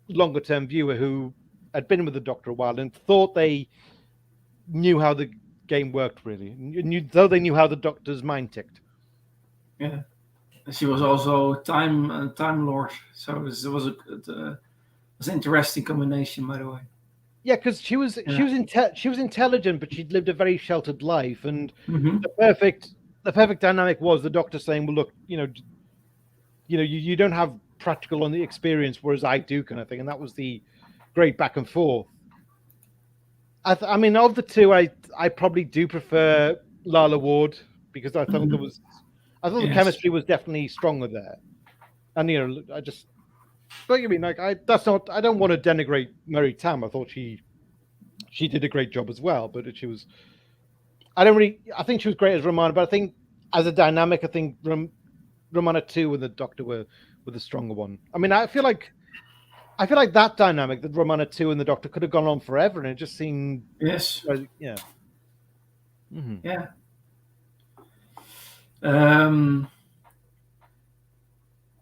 longer term viewer who had been with the Doctor a while and thought they knew how the game worked, really. Though they knew how the Doctor's mind ticked. Yeah. She was also time lord, so it was an interesting combination, by the way. Yeah, because she was intelligent, but she'd lived a very sheltered life, and the perfect dynamic was the Doctor saying, "Well, look, you don't have practical on the experience, whereas I do," kind of thing, and that was the great back and forth. I mean, of the two, I probably do prefer Lala Ward because I thought the chemistry was definitely stronger there, and I just. But I mean, like, I don't want to denigrate Mary Tam. I thought she did a great job as well, but she was. I think she was great as Romana, but I think as a dynamic, I think Romana 2 and the Doctor were the stronger one. I mean, I feel like that dynamic, that Romana 2 and the Doctor, could have gone on forever, and it just seemed. Yes. Yeah. Mm-hmm. Yeah.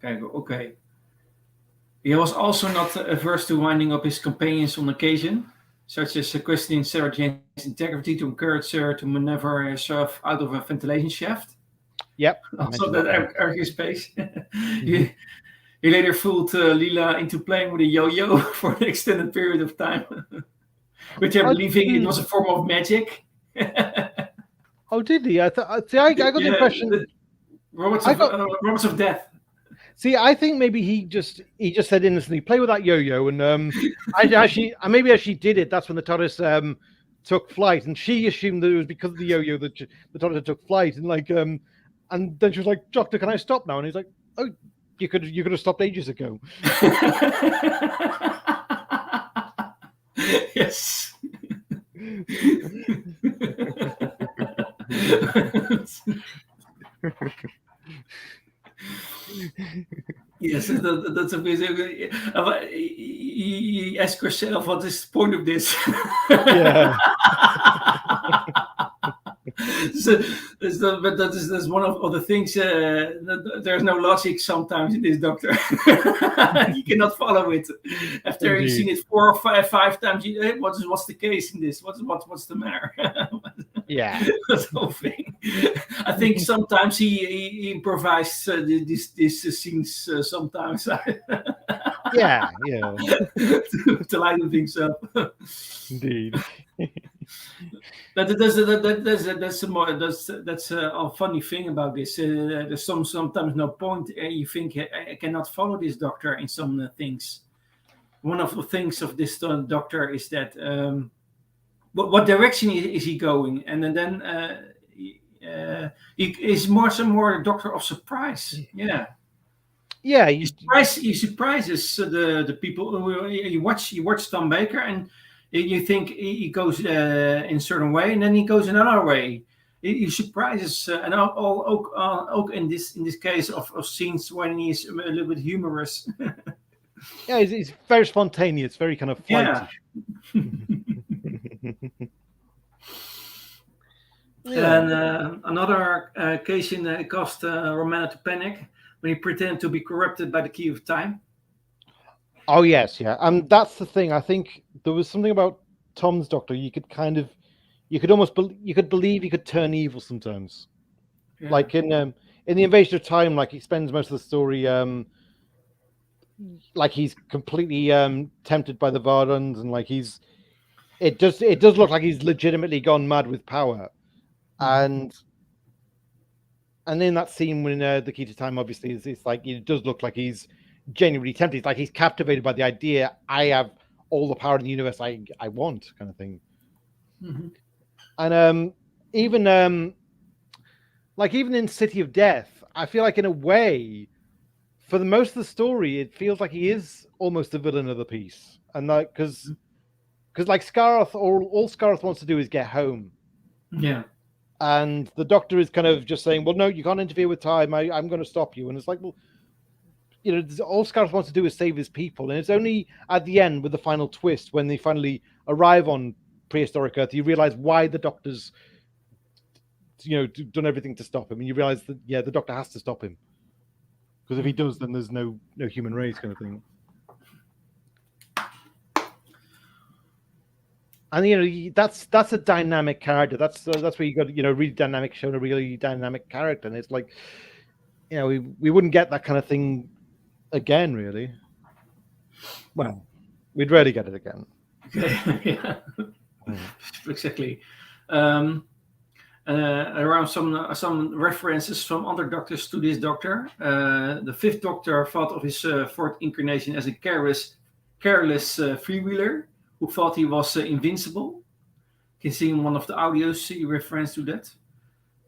Okay. He was also not averse to winding up his companions on occasion, such as questioning Sarah Jane's integrity to encourage her to maneuver herself out of a ventilation shaft. Yep. Also that argues space. He later fooled Leela into playing with a yo-yo for an extended period of time, which I'm believing it was a form of magic. Oh, did he? I got the impression. Robots of Death. See, I think maybe he just said innocently, play with that yo-yo, and maybe as she did it, that's when the TARDIS took flight, and she assumed that it was because of the yo-yo that the TARDIS took flight, and like and then she was like, "Doctor, can I stop now?" And he's like, "Oh, you could have stopped ages ago." Yes. Yes, that's amazing. You ask yourself, what is the point of this? Yeah. But that's one of the things. There's no logic sometimes in this, Doctor. You cannot follow it. After you've seen it 4 or 5 times, what's the case in this? What's the matter? Yeah. That whole thing. I think sometimes he improvised these scenes sometimes Yeah. Yeah. to lighten things up. Indeed. That's a funny thing about this. There's sometimes no point. You think I cannot follow this doctor in some things. One of the things of this doctor is that what direction is he going, and then he is some more a doctor of surprise. Yeah. Yeah. He surprises the people. You watch Tom Baker, and you think he goes in a certain way, and then he goes another way. He surprises, and ook in this case of scenes when he's a little bit humorous. Yeah. It's very spontaneous, very kind of flighty. Yeah. And another occasion caused Romana to panic when he pretended to be corrupted by the key of time. Oh yes, yeah, and that's the thing. I think there was something about Tom's Doctor. You could almost believe he could turn evil sometimes. Yeah. Like in the Invasion of Time, like he spends most of the story, like he's completely tempted by the Vardans, and like it does look like he's legitimately gone mad with power. And in that scene when the key to time, obviously, it's like it does look like he's genuinely tempted. It's like he's captivated by the idea, I have all the power in the universe I want, kind of thing. And even in City of Death, I feel like in a way, for the most of the story, it feels like he is almost the villain of the piece, and like because like Scarroth, all Scarroth wants to do is get home. Yeah. And the Doctor is kind of just saying, well, no, you can't interfere with time. I'm going to stop you. And it's like, well, all Scarroth wants to do is save his people. And it's only at the end with the final twist, when they finally arrive on prehistoric Earth, you realize why the Doctor's, done everything to stop him. And you realize that, the Doctor has to stop him. Because if he does, then there's no human race kind of thing. And that's a dynamic character. That's where you got really dynamic, showing a really dynamic character, and it's like, we wouldn't get that kind of thing again, really. Well, we'd rarely get it again. Yeah, exactly. Around some references from other doctors to this Doctor, the fifth Doctor thought of his fourth incarnation as a careless freewheeler who thought he was invincible. You can see in one of the audios he refers to that.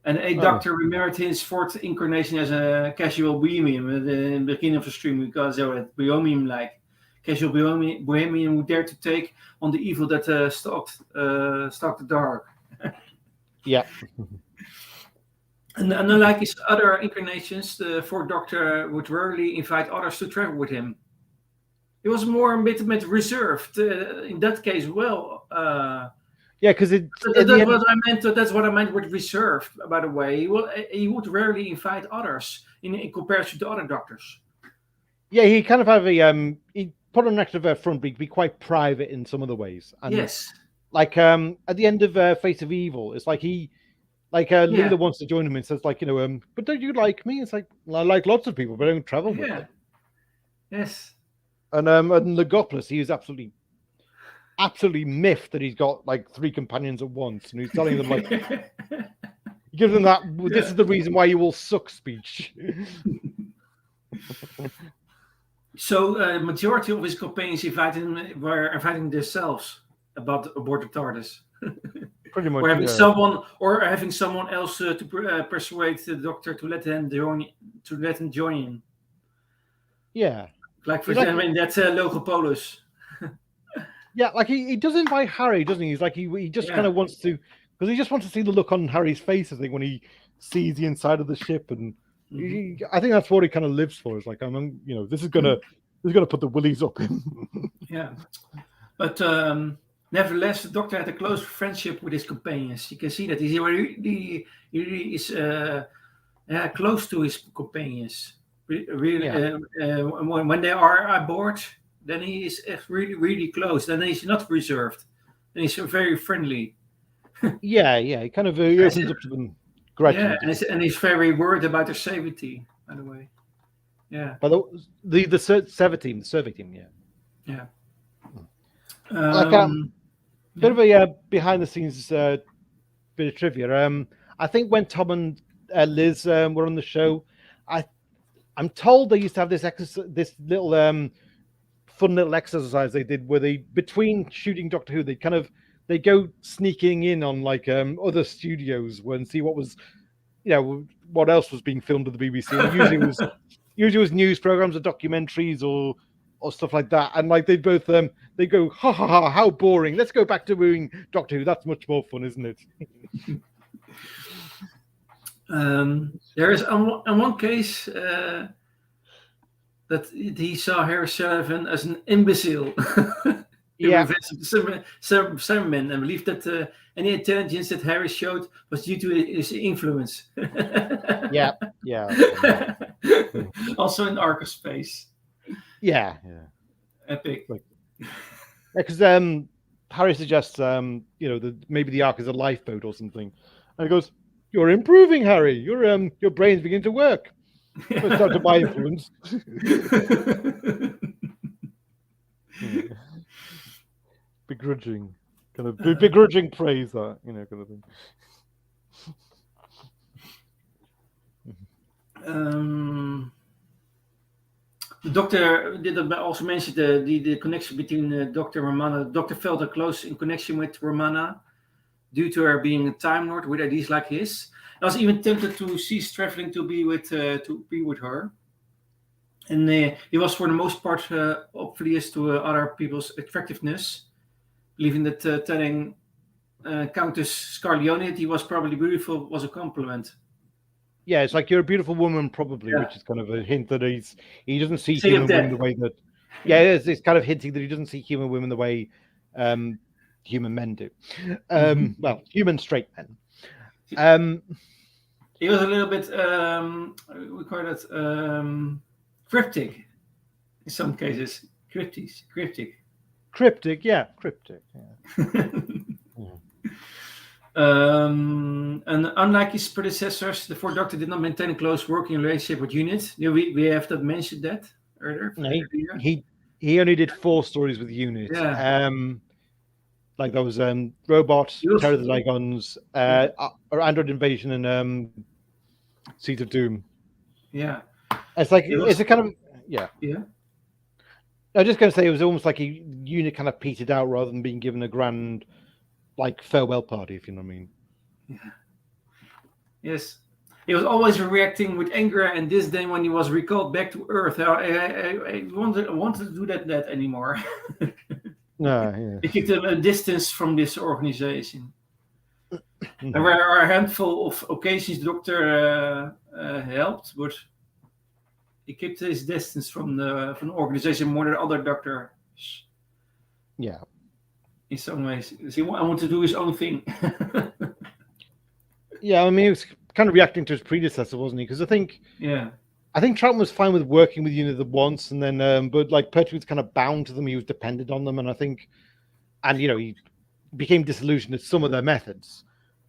And a Doctor remembered his fourth incarnation as a casual bohemian in the beginning of the stream, because they were bohemian-like. Casual bohemian who dared to take on the evil that stalked the dark. Yeah. And unlike his other incarnations, the fourth Doctor would rarely invite others to travel with him. He was more a bit reserved in that case. Well, because that's what I meant with reserved. By the way, he would rarely invite others in comparison to other Doctors. Yeah, he kind of have he put on an active front, be quite private in some of the ways. And yes. Like at the end of Face of Evil, it's like Lula wants to join him and says like, but don't you like me? It's like, well, I like lots of people, but I don't travel with them. Yes. And Legopolis, he is absolutely miffed that he's got like 3 companions at once, and he's telling them like, he gives them that. This is the reason why you all suck speech. So majority of his companions were inviting themselves aboard the TARDIS. Pretty much. Or having someone else to persuade the Doctor to let him join in. Yeah. Like for example, in that Logopolus. Yeah, like he does invite Harry, doesn't he? He's like he just kind of wants to, because he just wants to see the look on Harry's face, I think, when he sees the inside of the ship, and I think that's what he kind of lives for. It's like, this is gonna put the willies up him. Yeah, but nevertheless, the Doctor had a close friendship with his companions. You can see that he really is close to his companions. Really, when they are aboard, then he is really, really close. Then he's not reserved. Then he's very friendly. Yeah, he kind of he opens up to them gradually. Yeah, and he's very worried about their safety, by the way. Yeah, But the survey team, yeah. yeah. Like bit Yeah. of a behind the scenes bit of trivia. I think when Tom and Liz were on the show, I'm told they used to have this little fun little exercise they did where they between shooting Doctor Who they go sneaking in on like other studios and see what was what else was being filmed at the BBC, and usually it was news programs or documentaries or stuff like that, and like they both they go ha ha ha, how boring, let's go back to doing Doctor Who, that's much more fun, isn't it? There is on one case that he saw Harry Sullivan as an imbecile. Yeah. Cybermen, and believed that any intelligence that Harry showed was due to his influence. Yeah. Also in Arca Space. Yeah. Epic. Because Harry suggests that maybe the Ark is a lifeboat or something, and he goes, "You're improving, Harry. Your brain's beginning to work." It's not to my influence. Begrudging praise, that kind of thing. The Doctor did also mention the connection between Doctor and Romana. The Doctor felt a close in connection with Romana due to her being a Time Lord with ideas like his. I was even tempted to cease traveling to be with her. And he was, for the most part, oblivious to other people's attractiveness, believing that telling Countess Scarlione that he was probably beautiful was a compliment. Yeah, it's like, you're a beautiful woman, probably, which is kind of a hint that he doesn't see human women the way that. Yeah, it's kind of hinting that he doesn't see human women the way human men do. Well, human straight men. He was a little bit, we call it cryptic in some cases. Cryptic. Yeah. And unlike his predecessors, the Fourth Doctor did not maintain a close working relationship with Unit. We have to mention that earlier. No, he only did 4 stories with Unit. Yeah. Like those Robot, Terror of the Zygons, or Android Invasion, and Seed of Doom. Yeah. It's like it's a kind of Yeah. I was just going to say it was almost like a Unit kind of petered out rather than being given a grand like farewell party, if you know what I mean. Yeah. Yes. He was always reacting with anger and disdain when he was recalled back to Earth. I wanted to do that anymore. No, He kept a distance from this organization. There were a handful of occasions the Doctor helped, but he kept his distance from the organization more than other doctors. Yeah. In some ways, he wanted to do his own thing. Yeah, I mean, he was kind of reacting to his predecessor, wasn't he? Because I think Troughton was fine with working with Unit once, and then but like Pertwee was kind of bound to them. He was dependent on them, and I think, and he became disillusioned at some of their methods.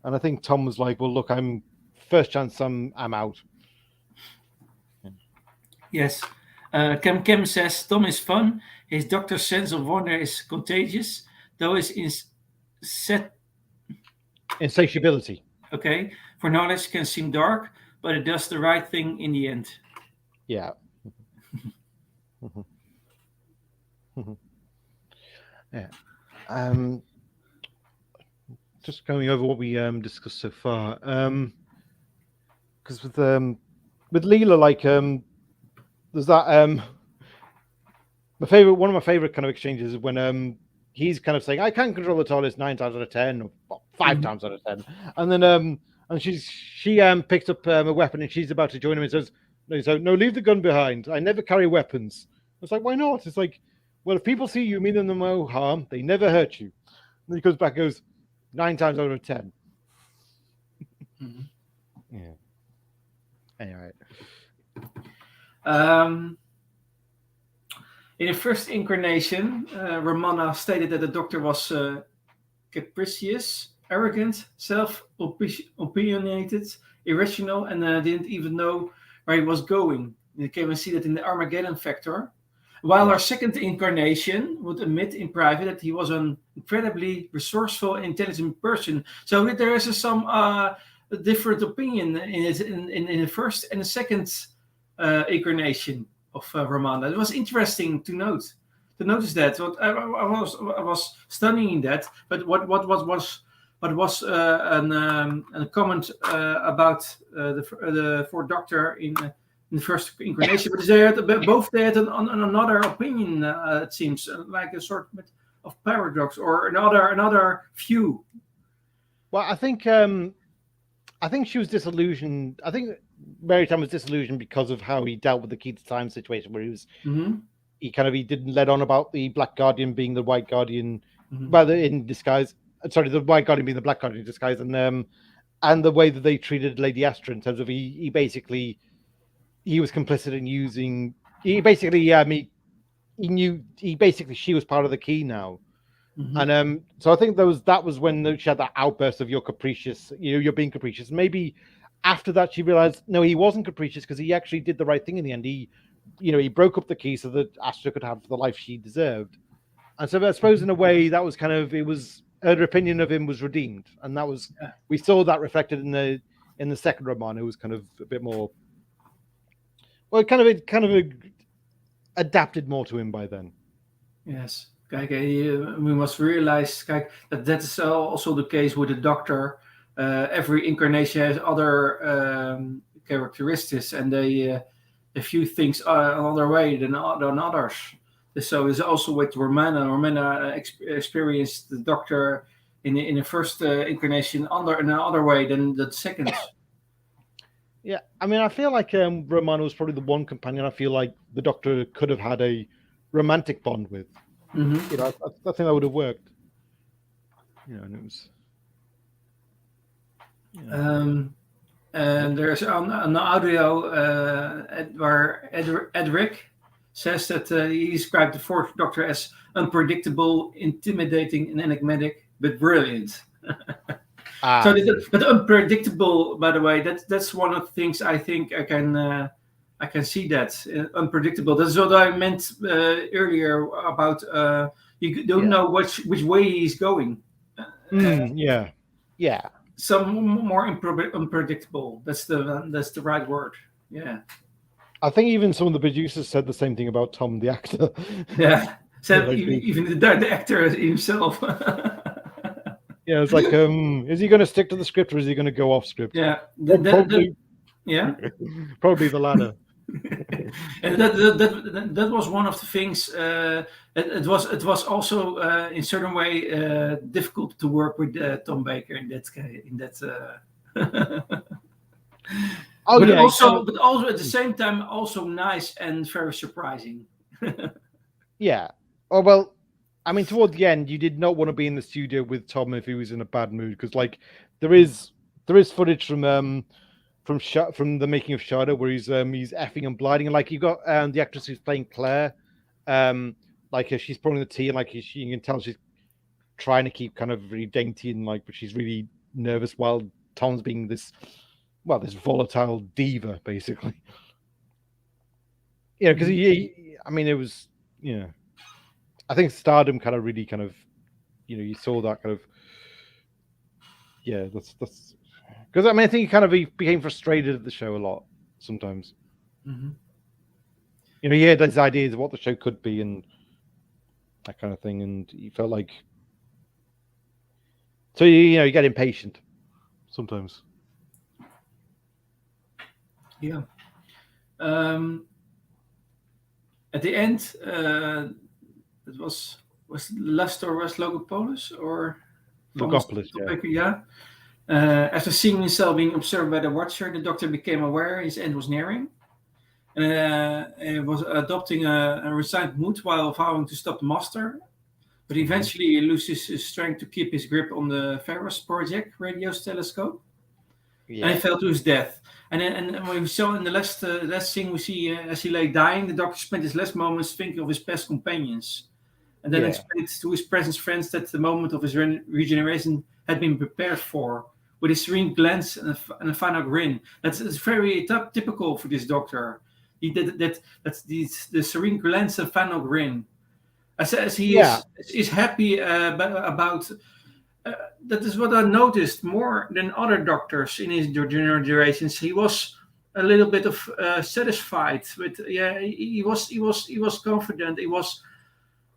And I think Tom was like, "Well, look, I'm first chance, I'm out." Yes. Kem says Tom is fun. His Doctor's sense of wonder is contagious, though his insatiability. Okay, for knowledge can seem dark, but it does the right thing in the end. Yeah. Yeah. Just going over what we discussed so far. Because with Leela, like there's that one of my favorite kind of exchanges is when he's kind of saying, "I can control the TARDIS 9 times out of 10 or 5 times out of 10," and then and she picks up a weapon and she's about to join him and says, "No, leave the gun behind. I never carry weapons." It's like, why not? It's like, well, if people see you mean them no harm, they never hurt you. And then he comes back and goes, 9 times out of 10. Yeah. Anyway. In the first incarnation, Romana stated that the Doctor was capricious, arrogant, self-opinionated, irrational, and didn't even know where he was going. You can even see that in the Armageddon factor. While our second incarnation would admit in private that he was an incredibly resourceful and intelligent person. So there is some different opinion in the first and the second incarnation of Romana. It was interesting to notice that. I was studying that, but what was a comment about the fourth Doctor in the first incarnation, but they had another opinion. It seems like a sort of paradox or another view. Well, I think she was disillusioned. I think Mary Tam was disillusioned because of how he dealt with the Key to Time situation, where he was he didn't let on about the Black Guardian being the White Guardian, rather in disguise. Sorry, the White Guardian being the Black Guardian in disguise, and the way that they treated Lady Astra in terms of he basically. He was complicit in using. He basically, he knew. He basically, she was part of the Key now, and so I think that was when she had that outburst of "You're capricious," you're being capricious. Maybe after that, she realized no, he wasn't capricious because he actually did the right thing in the end. He broke up the Key so that Astra could have the life she deserved, and so I suppose in a way that was it was her opinion of him was redeemed, and that was we saw that reflected in the second Romana. It was kind of a bit more. Well, it kind of adapted more to him by then. Yes. We must realize that is also the case with the Doctor. Every incarnation has other characteristics, and they view things another way than others. So it's also with Romana. Romana experienced the Doctor in the first incarnation in another way than the second. Yeah, I mean, I feel like Romana was probably the one companion I feel like the Doctor could have had a romantic bond with. Mm-hmm. I think that would have worked. And it was. And there's an audio where Edric says that he described the fourth Doctor as unpredictable, intimidating, and enigmatic, but brilliant. So but unpredictable, by the way, that's one of the things I think I can see that unpredictable. That's what I meant earlier about you don't know which way he's going. Yeah. Some more unpredictable. That's the right word. Yeah. I think even some of the producers said the same thing about Tom, the actor. Yeah. So even the actor himself. Yeah, it's like, is he going to stick to the script or is he going to go off script? Yeah, probably the latter. And that was one of the things. It was also in certain way difficult to work with Tom Baker in that. But also at the same time also nice and very surprising. Yeah. Oh well. I mean, toward the end, you did not want to be in the studio with Tom if he was in a bad mood, because like there is footage from the making of Shadow where he's effing and blinding, and like you got the actress who's playing Claire, she's pouring the tea, and like you can tell she's trying to keep kind of really dainty and but she's really nervous while Tom's being this volatile diva basically. Because it was I think Stardom kind of really you saw that kind of that's because I think he became frustrated at the show a lot sometimes. Mm-hmm. He had these ideas of what the show could be and that kind of thing, and he felt like you get impatient sometimes. Yeah. At the end. It was Lester or West Logopolis or Logopolis, yeah. After seeing himself being observed by the Watcher, the Doctor became aware his end was nearing, and was adopting a resigned mood while vowing to stop the Master. But eventually, he loses his strength to keep his grip on the Pharos Project radio's telescope, and he fell to his death. And we saw in the last scene, we see as he lay dying, the Doctor spent his last moments thinking of his past companions. and then explained to his present friends that the moment of his regeneration had been prepared for, with a serene glance and a final grin. That's very typical for this doctor. He did that. That's the serene glance and final grin. As he is happy about. That is what I noticed more than other doctors in his generations. He was a little bit of satisfied with. Yeah, he was confident. He was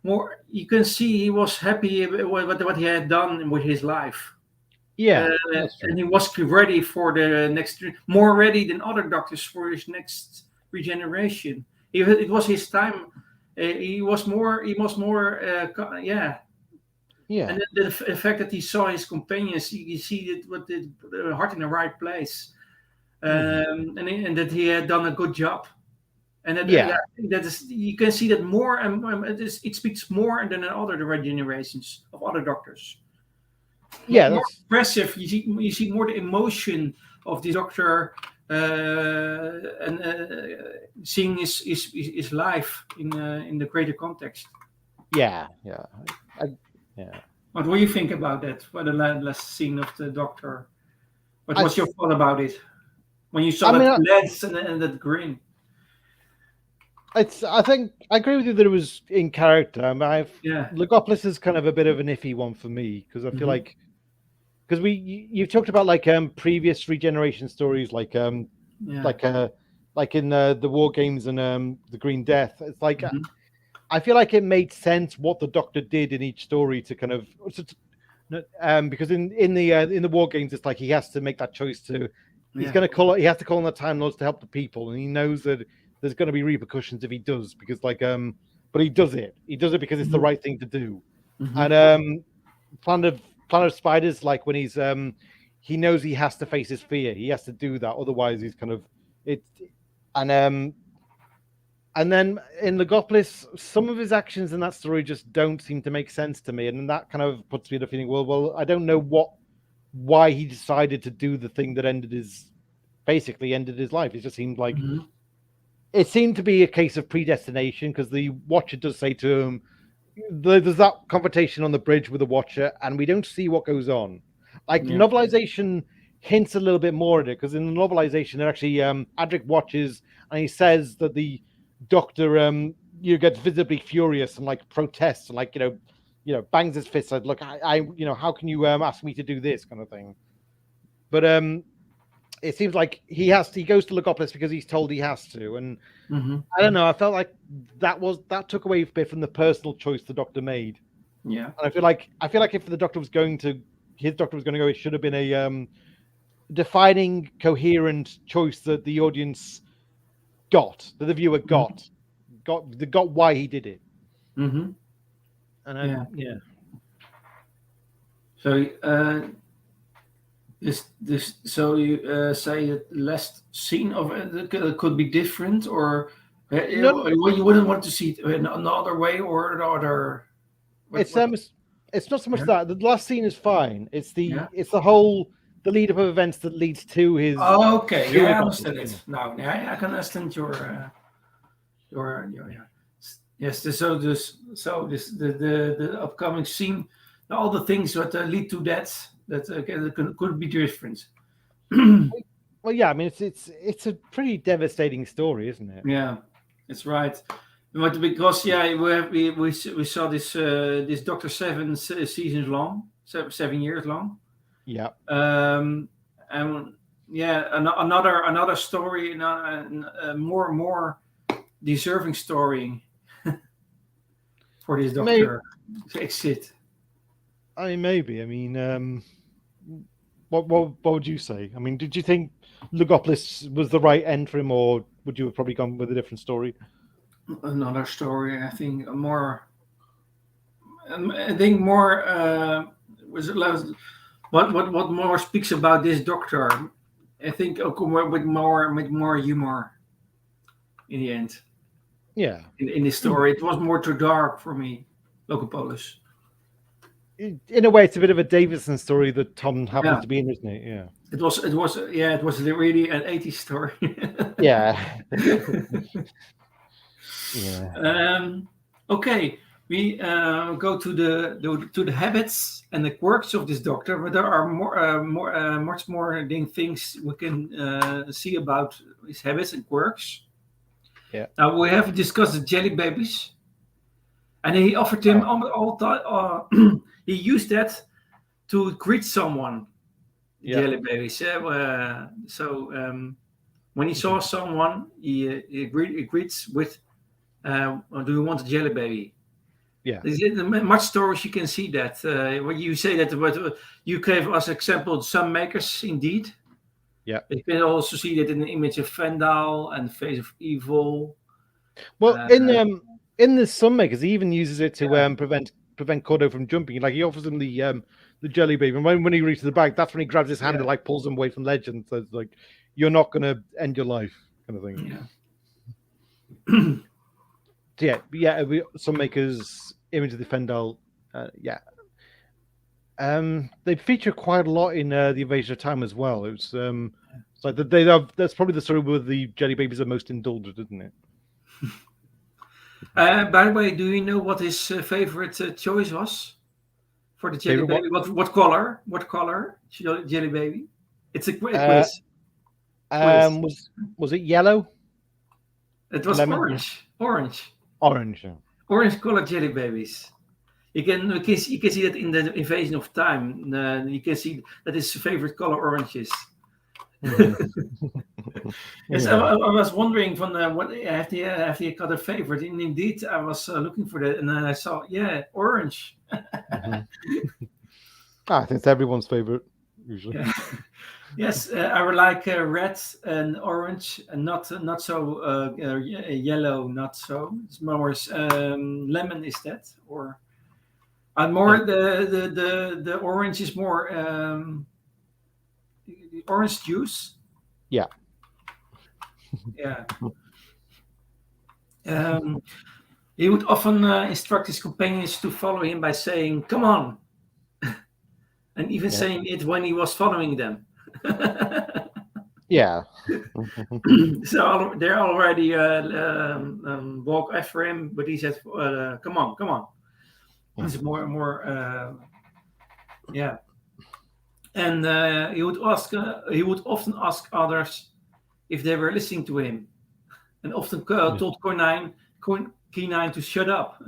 more. You can see he was happy with what he had done with his life. Yeah, and he was ready for the next, more ready than other doctors for his next regeneration. It was his time. He was more. Yeah. And the fact that he saw his companions, you see it with the heart in the right place, and that he had done a good job. And that is, you can see that more, and it speaks more than in other regenerations of other doctors. Yeah, more expressive. You see more the emotion of the doctor and seeing his life in the greater context. Yeah. What do you think about that? For the last scene of the doctor, what was your thought about it when you saw that lens and that grin? I think I agree with you that it was in character. Logopolis is kind of a bit of an iffy one for me because I feel like because you've talked about like previous regeneration stories like in the War Games and the Green Death. It's like I feel like it made sense what the Doctor did in each story to kind of because in the War Games it's like he has to make that choice to he has to call on the Time Lords to help the people, and he knows that there's going to be repercussions if he does because but he does it because it's the right thing to do. And Planet of Spiders, like when he's he knows he has to face his fear, he has to do that, otherwise he's kind of it. And then in Logopolis, some of his actions in that story just don't seem to make sense to me, and that kind of puts me in a feeling, well, I don't know why he decided to do the thing that basically ended his life. It just seemed like it seemed to be a case of predestination because the Watcher does say to him, there's that confrontation on the bridge with the Watcher, and we don't see what goes on. Like the novelization hints a little bit more at it because in the novelization, actually Adric watches and he says that the Doctor gets visibly furious and like protests and like bangs his fist like, look, I how can you ask me to do this kind of thing. But it seems like he goes to Logopolis because he's told he has to, and I don't know, I felt like that took away a bit from the personal choice the Doctor made. And I feel like if the Doctor was going to go, it should have been a defining, coherent choice that the audience that the viewer got why he did it. And so so you say that last scene of it could be different, or you wouldn't want to see it in another way or another. It's not so much that the last scene is fine. It's the whole the lead up of events that leads to his. Oh, okay, I understand it now. I can understand your yes. So the upcoming scene, all the things that lead to that could be different. Well, yeah. I mean, it's a pretty devastating story, isn't it? Yeah, it's right. But because we saw this Doctor 7 seasons long, 7 years long. Yeah. And another story, more deserving story for this Doctor to exit. I mean, maybe. I mean, what would you say? I mean, did you think Logopolis was the right end for him, or would you have probably gone with a different story? Another story, I think, more. I think more was what more speaks about this Doctor. I think with more humor in the end. Yeah. In this story, it was more too dark for me, Logopolis. In a way, it's a bit of a Davison story that Tom happens to be in, isn't it? Yeah. It was really an 80s story. Yeah. Yeah. Okay. We go to the habits and the quirks of this doctor, but there are much more things we can see about his habits and quirks. Yeah. Now we have discussed the jelly babies, and he offered him all time. He used that to greet someone. Yeah. Jelly babies. When he saw someone, he greets with, "Do you want a jelly baby?" Yeah. Much stories you can see that. When you say that, but you gave us example some makers indeed. Yeah. You can also see that in the image of Vandal and the face of evil. Well, in the Sunmakers, he even uses it to prevent Cordo from jumping. Like he offers him the jelly baby, and when he reaches the bag, that's when he grabs his hand and like pulls him away from Legend and says like, "You're not going to end your life," kind of thing. Yeah. Sunmakers, image of the Fendal, they feature quite a lot in the Invasion of Time as well. It's like that's probably the story where the jelly babies are most indulged, isn't it? By the way, do you know what his favorite choice was for the jelly baby? What color? What color? Jelly baby. It's a quiz. Was it yellow? It was orange. Orange. Orange colored jelly babies. You can see that in the Invasion of Time. You can see that his favorite color oranges. Yes, I was wondering from what have you got a favorite? And indeed, I was looking for that, and then I saw orange. I think it's everyone's favorite usually. Yeah. Yes, I would like red and orange, and not so yellow. Not so. It's more lemon. Is that or? And more the orange is more orange juice. Yeah. Yeah. He would often instruct his companions to follow him by saying, "Come on," and even saying it when he was following them. Yeah. So they're already walk after him, but he said, "Come on, come on." He's more and more, yeah. And he would often ask others if they were listening to him, and often told K9 to shut up.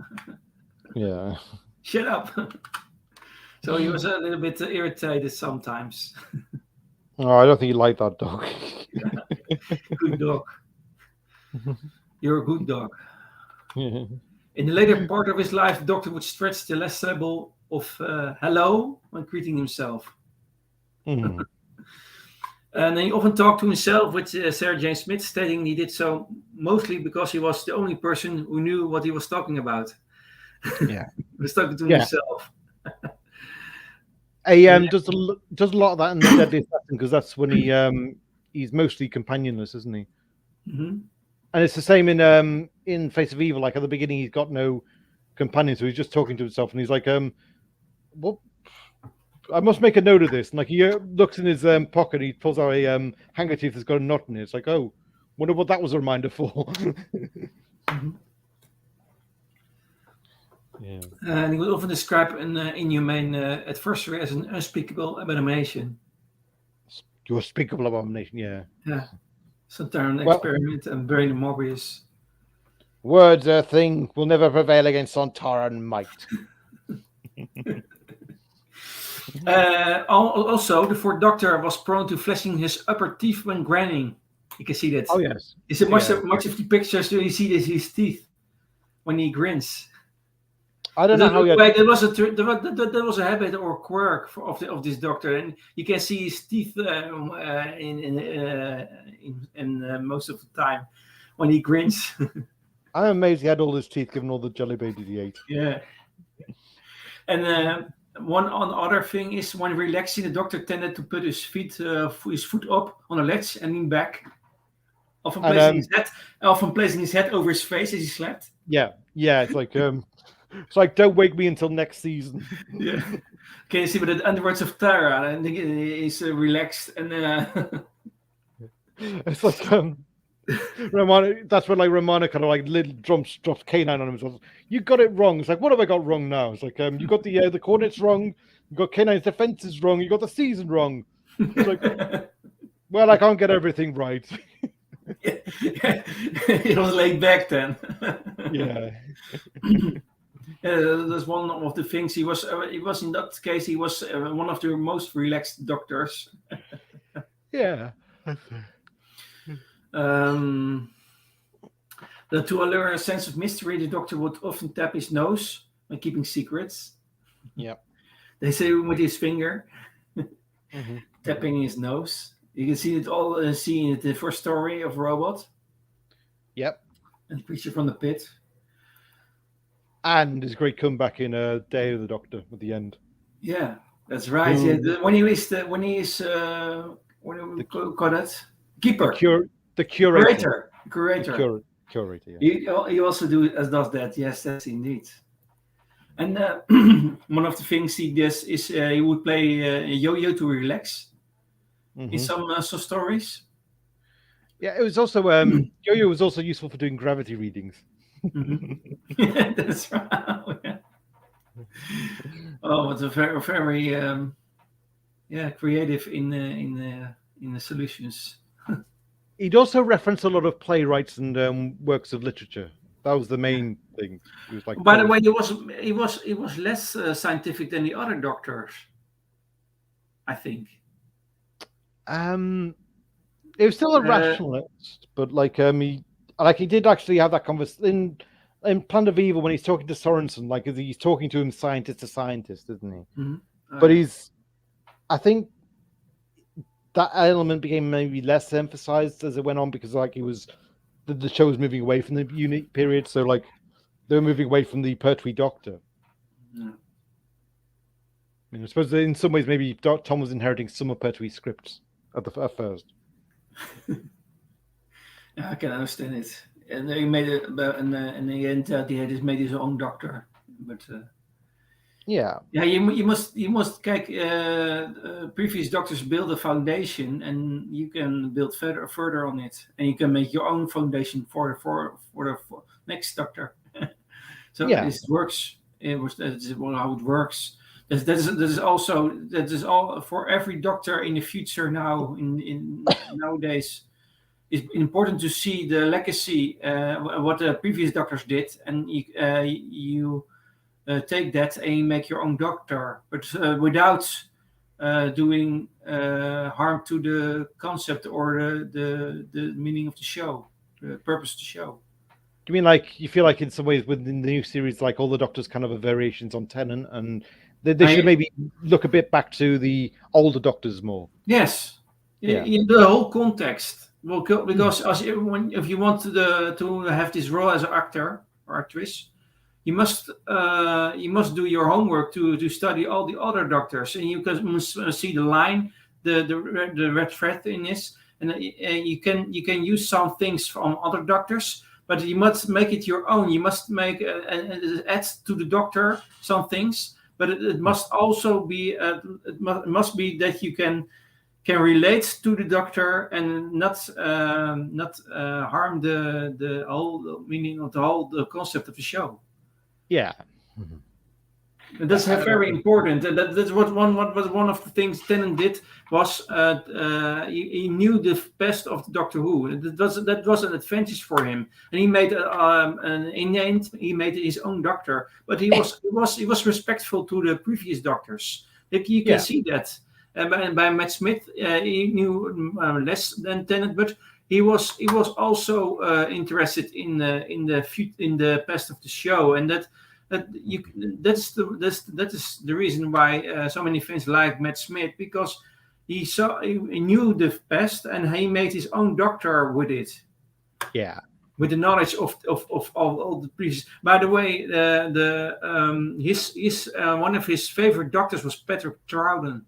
Yeah. Shut up. So he was a little bit irritated sometimes. Oh, I don't think you like that dog. Good dog. You're a good dog. In the later part of his life, the Doctor would stretch the last syllable of hello when greeting himself. And he often talked to himself with Sarah Jane Smith, stating he did so mostly because he was the only person who knew what he was talking about. Yeah. He was talking to himself. He does a lot of that in the Deadly Assassin, because that's when he's mostly companionless, isn't he? Mm-hmm. And it's the same in Face of Evil. Like at the beginning, he's got no companion, so he's just talking to himself, and he's like, "What? I must make a note of this." And like he looks in his pocket, he pulls out a handkerchief that's got a knot in it. It's like, "Oh, wonder what that was a reminder for." Mm-hmm. Yeah. And he would often describe an inhumane adversary as an unspeakable abomination. Your unspeakable abomination, yeah. Yeah. Sometimes experiment and brain Morbius. Words are a thing will never prevail against Sontaran might. Also, the Fourth Doctor was prone to flashing his upper teeth when grinning. You can see that. Oh yes. Is it much of the pictures do you see his teeth when he grins? I don't know how. There was a habit or quirk of this Doctor, and you can see his teeth in most of the time when he grins. I'm amazed he had all his teeth, given all the jelly babies he ate. Yeah. And one other thing is when relaxing, the Doctor tended to put his foot up on a ledge and lean back, often placing his head over his face as he slept. Yeah. It's like don't wake me until next season. Yeah. Can you see with the underwords of Tara, and he's relaxed and. It's like Romana, that's when like Romana kind of like little drops canine on him. So, you got it wrong. It's like, what have I got wrong now? It's like, you got the coordinates wrong. You got canine's defenses wrong. You got the season wrong. It's like, well, I can't get everything right. It was laid back then. Yeah. That's one of the things. He was in that case. He was one of the most relaxed doctors. Yeah. To allure a sense of mystery, the doctor would often tap his nose when keeping secrets. Yeah. They say with his finger, Mm-hmm. tapping his nose. You can see it all. See in the first story of Robot. Yep. And Preacher from the Pit. And his great comeback in Day of the Doctor at the end. Yeah, that's right. Yeah, when he is what do we call it? Keeper. The curator. Curator. Curator. Yeah. He also does that. Yes, that's indeed. And one of the things he does is he would play a yo-yo to relax in some stories. Yeah, it was also yo-yo was also useful for doing gravity readings. Yeah, that's right. Yeah. Oh, it's a very, very creative in the solutions. He'd also referenced a lot of playwrights and works of literature. That was the main thing. He was like, by the way, he was less scientific than the other doctors, I think. It was still a rationalist, but he did actually have that conversation in Planet of Evil when he's talking to Sorensen. Like he's talking to him scientist to scientist, isn't he? Mm-hmm. But I think that element became maybe less emphasized as it went on because like the show was moving away from the unique period, so like they were moving away from the Pertwee Doctor. Yeah. I suppose in some ways maybe Tom was inheriting some of Pertwee's scripts at first. Yeah, I can understand it. And he made it, and in the end, he had made his own doctor. But yeah, you must previous doctors build a foundation, and you can build further on it, and you can make your own foundation for the next doctor. So this works. That's how it works. That is all for every doctor in the future now. In nowadays, it's important to see the legacy, what the previous doctors did, and you take that and you make your own doctor, but without doing harm to the concept or the meaning of the show, the purpose of the show. You mean like you feel like in some ways within the new series, like all the doctors kind of are variations on Tennant, and they should maybe look a bit back to the older doctors more? Yes, in the whole context. Well, because if you want to have this role as an actor or actress, you must do your homework to study all the other doctors, and you must see the line, the red thread in this, and you can use some things from other doctors, but you must make it your own. You must make add to the doctor some things, but it must also be must be that you can relate to the doctor and not harm the whole meaning of the concept of the show. Yeah, and that's very important. And that's what one of the things Tennant did was he knew the best of Doctor Who. That was an advantage for him, and he made in the end he made his own doctor. But he was respectful to the previous doctors. You can see that. And by Matt Smith, he knew less than Tennant, but he was also interested in the past of the show, and that is the reason why so many fans like Matt Smith, because he knew the past and he made his own doctor with it. Yeah. With the knowledge of all the previous. By the way, his one of his favorite doctors was Patrick Troughton.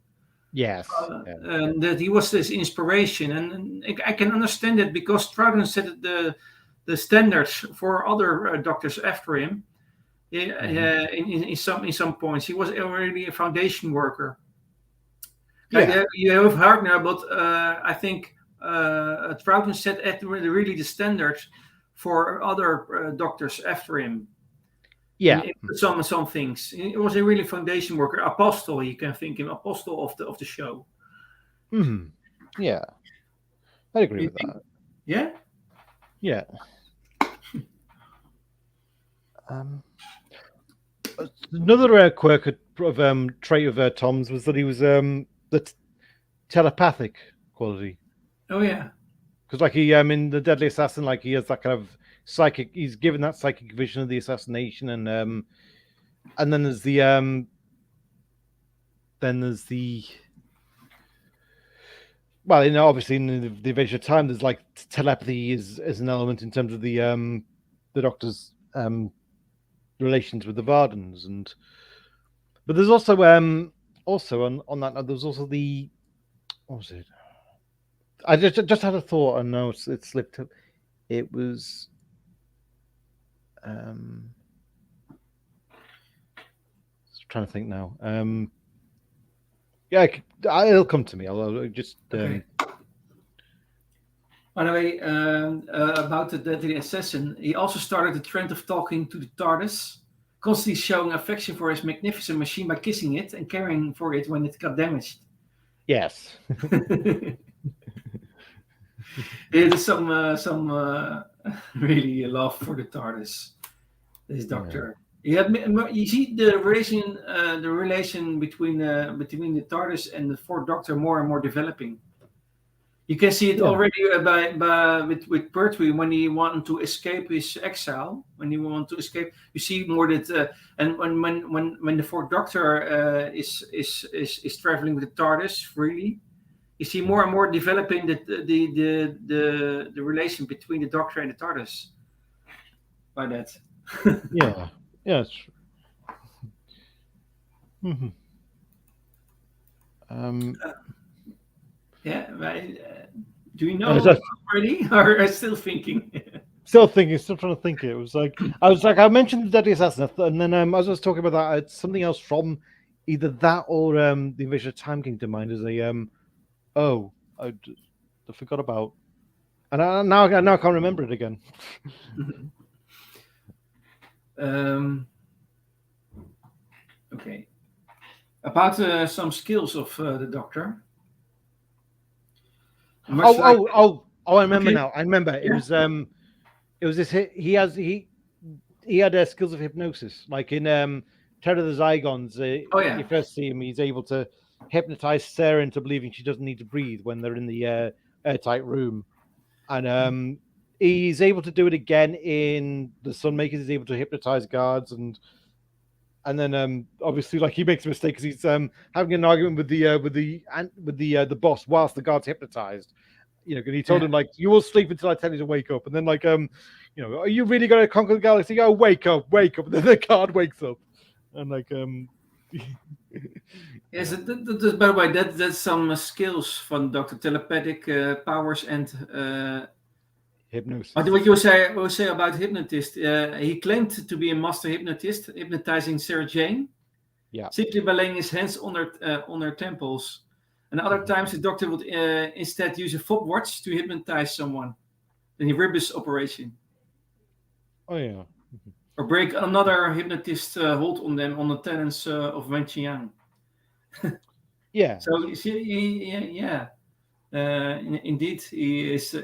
Yes, and that he was this inspiration, and I can understand it because Troughton set the standards for other doctors after him. In some points, he was already a foundation worker. You have heard now, but I think Troughton set at really the standard for other doctors after him. Yeah. In some things. He was a really foundation worker, apostle. You can think him apostle of the show. Mm-hmm. Yeah, I agree with that. Yeah. Yeah. Another quirk of trait of Tom's was that he was the telepathic quality. Oh yeah. Because like he in the Deadly Assassin, like he has that kind of psychic. He's given that psychic vision of the assassination, and then there's the well, obviously in the Invasion of Time, there's like telepathy is an element in terms of the Doctor's relations with the Vardens, but there's also on that note, there's also the what was it? I just had a thought, and now it slipped. It was trying to think now. Yeah, it'll come to me. I'll just. Okay. By the way, about the Deadly Assassin, he also started the trend of talking to the TARDIS, constantly showing affection for his magnificent machine by kissing it and caring for it when it got damaged. Yes. There's some really love for the TARDIS. This Doctor. Yeah. You see the relation between the TARDIS and the Fourth Doctor more and more developing. You can see it already with Pertwee when he wanted to escape his exile. When he wanted to escape, you see more that, and when the Fourth Doctor is traveling with the TARDIS freely, you see more and more developing the relation between the Doctor and the TARDIS. By that. Yeah. Yes. Mm-hmm. Do you know already, or are still thinking? Still thinking, still trying to think. It was like I mentioned the Deadly Assassin, and then as I was talking about that, something else from either that or the Invasion of Time came to mind as a I forgot about, and now I can't remember it again. Okay, about some skills of the Doctor. I remember now. I remember it was this. He had skills of hypnosis, like in Terror of the Zygons. You first see him, he's able to hypnotize Sarah into believing she doesn't need to breathe when they're in the airtight room, and he's able to do it again in the Sunmakers. He's able to hypnotize guards, and then obviously, like, he makes a mistake because he's having an argument with the boss whilst the guard's hypnotized. And he told him, like, you will sleep until I tell you to wake up, and then like are you really going to conquer the galaxy? Oh, wake up! And then the guard wakes up, and like Yes, by the way, that's some skills from Doctor, telepathic powers and hypnosis. What you say about hypnotist? He claimed to be a master hypnotist, hypnotizing Sarah Jane. Yeah. Simply by laying his hands on her temples. And other times the Doctor would instead use a fob watch to hypnotize someone. Then he rip his operation. Oh yeah. Or break another hypnotist hold on them on the talents of Wen Qiang. Yeah. So you see, indeed, he is.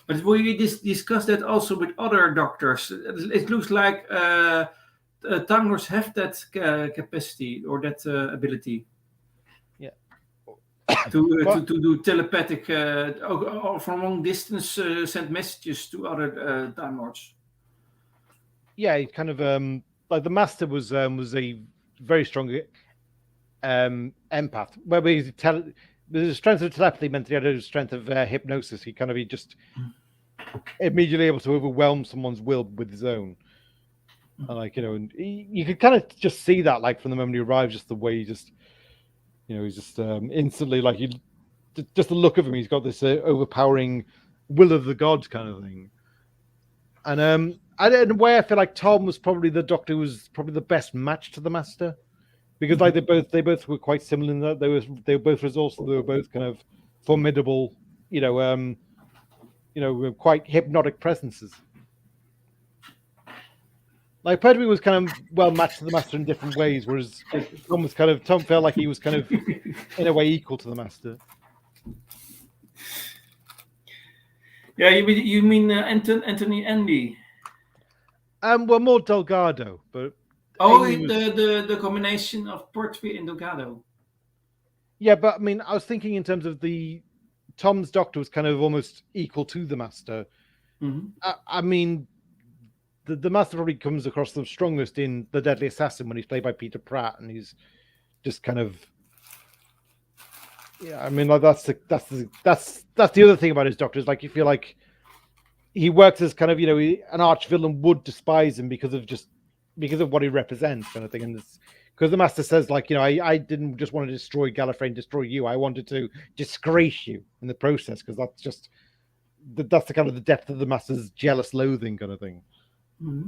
But we discussed that also with other doctors. It looks like Time Lords have that capacity or that ability. Yeah. To do telepathic or from long distance send messages to other Time Lords. Yeah, he kind of like the Master was a very strong empath. Where the strength of telepathy meant he had a strength of hypnosis. He just immediately able to overwhelm someone's will with his own. And like, and you could kind of just see that, like, from the moment he arrives, just the way he just, he's just instantly, like, just the look of him, he's got this overpowering will of the gods kind of thing. And in a way, I feel like Tom was probably the Doctor who was probably the best match to the Master. Because like they both were quite similar in that they were both resourceful, they were both kind of formidable, quite hypnotic presences. Like Pertwee was kind of well matched to the master in different ways, whereas Tom felt like he was kind of in a way equal to the master. Yeah, you mean Anthony Andy? Well, more Delgado, but Oh, Amy was... the combination of Pertwee and Delgado. Yeah, but I mean, I was thinking in terms of Tom's Doctor was kind of almost equal to the master. Mm-hmm. I mean, the master probably comes across the strongest in The Deadly Assassin when he's played by Peter Pratt, and he's just kind of... Yeah, I mean, like that's the other thing about his Doctor, is like you feel like he works as kind of an arch villain would despise him because of what he represents, kind of thing. And because the master says, like, I didn't just want to destroy Gallifrey and destroy you, I wanted to disgrace you in the process, because that's the kind of the depth of the master's jealous loathing kind of thing. Mm-hmm.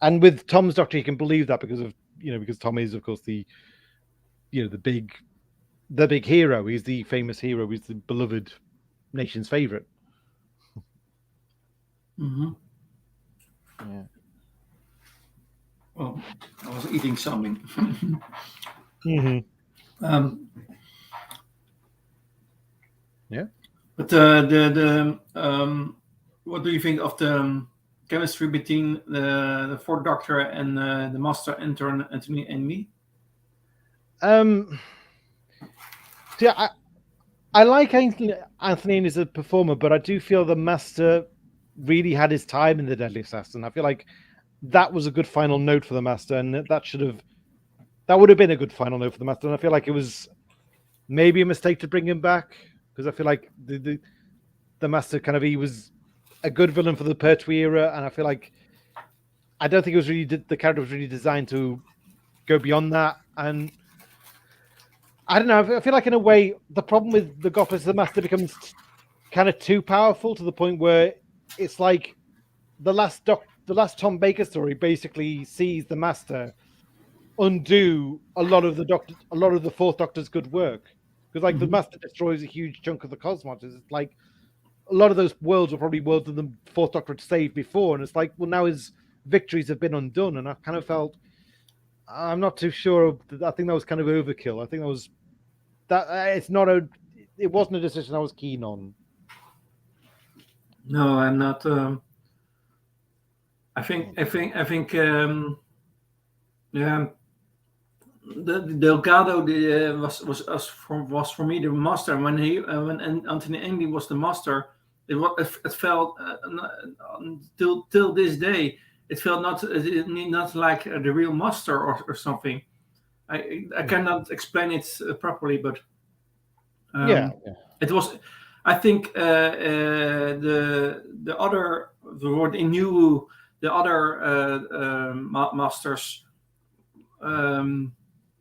And with Tom's Doctor, you can believe that because Tom is, of course, the big hero. He's the famous hero. He's the beloved nation's favorite. Mm-hmm. Yeah. Well, I was eating something. Mm-hmm. Yeah. But the what do you think of the chemistry between the Fourth Doctor and the Master Intern Anthony and me? Yeah, I like Anthony as a performer, but I do feel the Master really had his time in The Deadly Assassin. I feel like that was a good final note for the Master, and that would have been a good final note for the Master. And I feel like it was maybe a mistake to bring him back, because I feel like the Master he was a good villain for the Pertwee era, and I feel like I don't think the character was really designed to go beyond that. And I don't know. I feel like in a way the problem with the Gotham is the Master becomes kind of too powerful to the point where it's like the last Tom Baker story basically sees the Master undo a lot of the Fourth Doctor's good work, because the Master destroys a huge chunk of the cosmos. It's like a lot of those worlds were probably worlds that the Fourth Doctor had saved before, and it's like, well, now his victories have been undone, and I kind of felt, I'm not too sure. I think that was kind of overkill. I think it wasn't a decision I was keen on. No, I'm not. I think. Yeah. The Delgado was for me the master. When Anthony Andy was the master, it felt till this day it felt not like the real master or something. I cannot explain it properly, but it was. I think the other what he knew the other masters.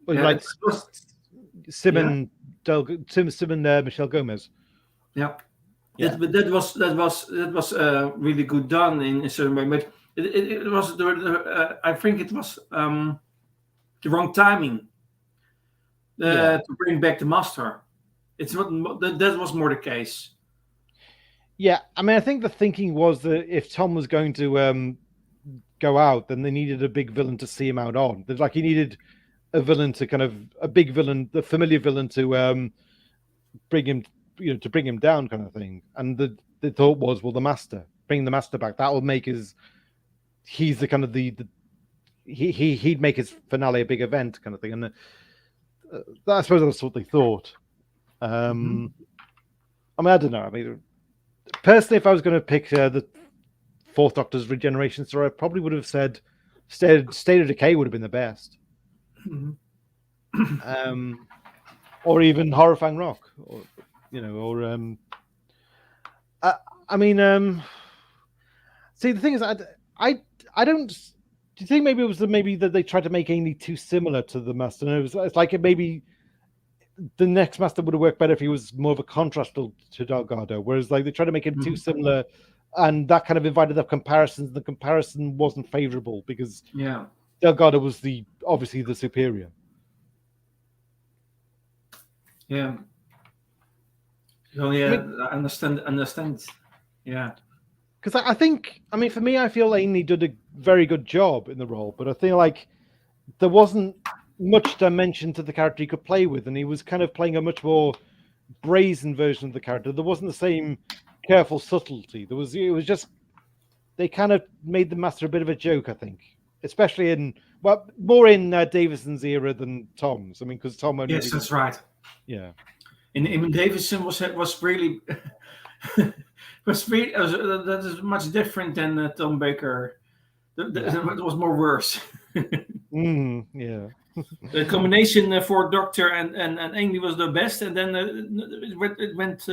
Like Simon Michelle Gomez. Yeah. But that was really good done in a certain way. But it was I think it was the wrong timing to bring back the master. It's not that was more the case. Yeah, I mean, I think the thinking was that if Tom was going to go out, then they needed a big villain to see him out on. Like he needed a villain a big villain, the familiar villain to bring him down, kind of thing. And the thought was, well, the Master, bring the Master back. That will make he's the kind of he'd make his finale a big event, kind of thing. And I suppose that's what they thought. I mean, I don't know. I mean, personally, if I was going to pick the Fourth Doctor's regeneration story, I probably would have said State of Decay would have been the best. Or even Horrifying Rock, or I mean, see, the thing is, I don't. Do you think maybe it was maybe that they tried to make Ainley too similar to the Master? And it's like maybe the next Master would have worked better if he was more of a contrast to Delgado, whereas like they tried to make him too similar, and that kind of invited up comparisons. The comparison wasn't favorable because Delgado was obviously the superior. Yeah. So yeah, I understand. Yeah. Because I think, I mean, for me, I feel like he did a very good job in the role, but I feel like there wasn't much dimension to the character he could play with, and he was kind of playing a much more brazen version of the character. There wasn't the same careful subtlety. It was just they kind of made the Master a bit of a joke, I think, especially more in Davison's era than Tom's. I mean, because Tom only Yes, really, that's right. yeah, In Davison was really was really that is much different than Tom Baker. It was more worse. yeah, The combination for Doctor and Amy was the best, and then it went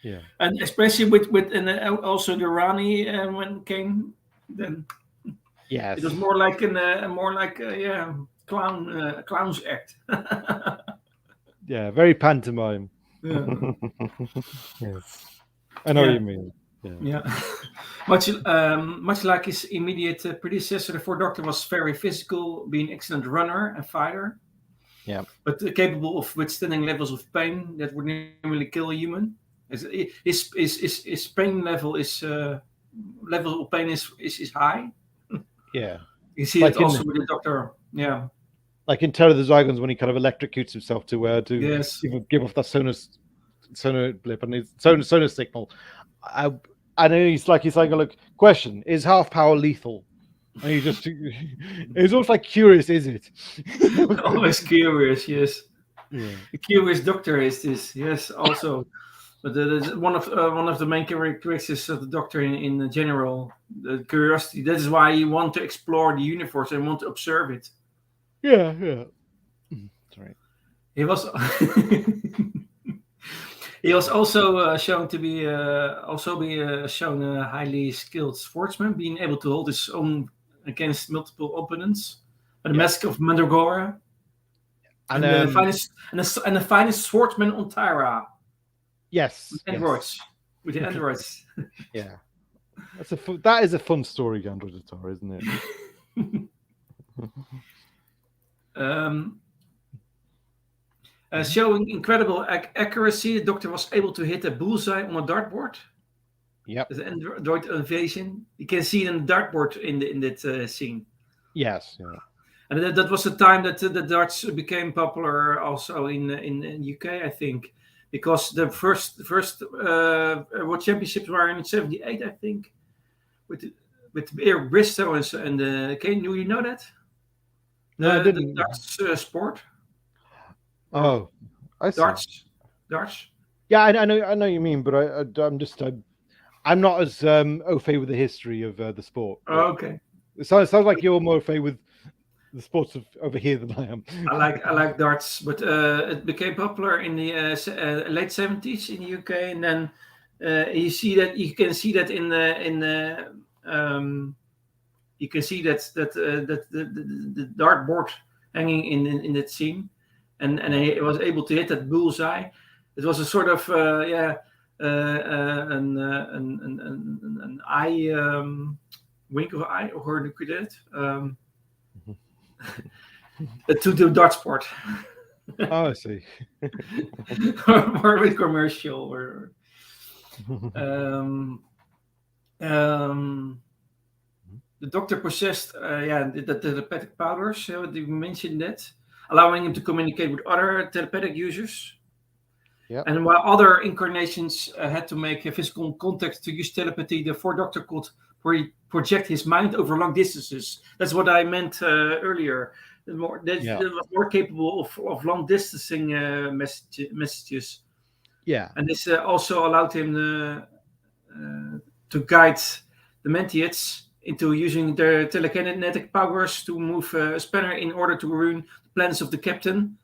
yeah, and especially with and also the Rani when came, then it was yes, more like yeah, clown's act. yeah, very pantomime. Yeah, Yes, I know what yeah, you mean. Yeah, yeah. Much like his immediate predecessor, the Fourth Doctor was very physical, being an excellent runner and fighter, yeah, but capable of withstanding levels of pain that would nearly kill a human. His pain level of pain is high. yeah. You see it Like also in with the Doctor. Yeah. Terror of the Zygons when he kind of electrocutes himself to Yes. give off that sonar blip and his sonar signal. I know he's saying, look, question, is half power lethal? And he just it's almost like curious, is it? Always curious. Yes. Yeah. The curious Doctor is this. Yes. Also. But one of the main characteristics of the Doctor in general, the curiosity. That is why you want to explore the universe and want to observe it. Yeah, yeah. Sorry. He was he was also shown to be shown a highly skilled sportsman, being able to hold his own against multiple opponents. The Mask of Mandragora, And the finest and the finest swordsman on Tyra. yes, Androids with the androids. yeah. That is a fun story, Android Atara, isn't it? Showing incredible accuracy, the Doctor was able to hit a bullseye on a dartboard. Yep. The android invasion. You can see it in the dartboard in that scene. Yes. Yeah. And that was the time that the darts became popular also in UK, I think, because the first World Championships were in '78, I think, with Eric Bristow and do you know that? No, I The didn't. darts sport. Oh, I see. Darts. Yeah, I know what you mean, but I'm not as au fait with the history of the sport. Oh, okay. It sounds like you're more au fait with the sports over here than I am. I like darts, but it became popular in the late '70s in the UK, and then you can see that you can see that the dartboard hanging in that scene, and he was able to hit that bullseye. It was a sort of an eye wink of eye, or hoe doe je dat? To the dartsport. Oh, I see. Or with commercial or the Doctor possessed the telepathic powers. You mentioned that, allowing him to communicate with other telepathic users. Yeah. And while other incarnations had to make a physical contact to use telepathy, the Fourth Doctor could project his mind over long distances. That's what I meant earlier. That was more capable of long distancing messages. Yeah. And this also allowed him to guide the Mentiates into using their telekinetic powers to move a spanner in order to ruin the plans of the captain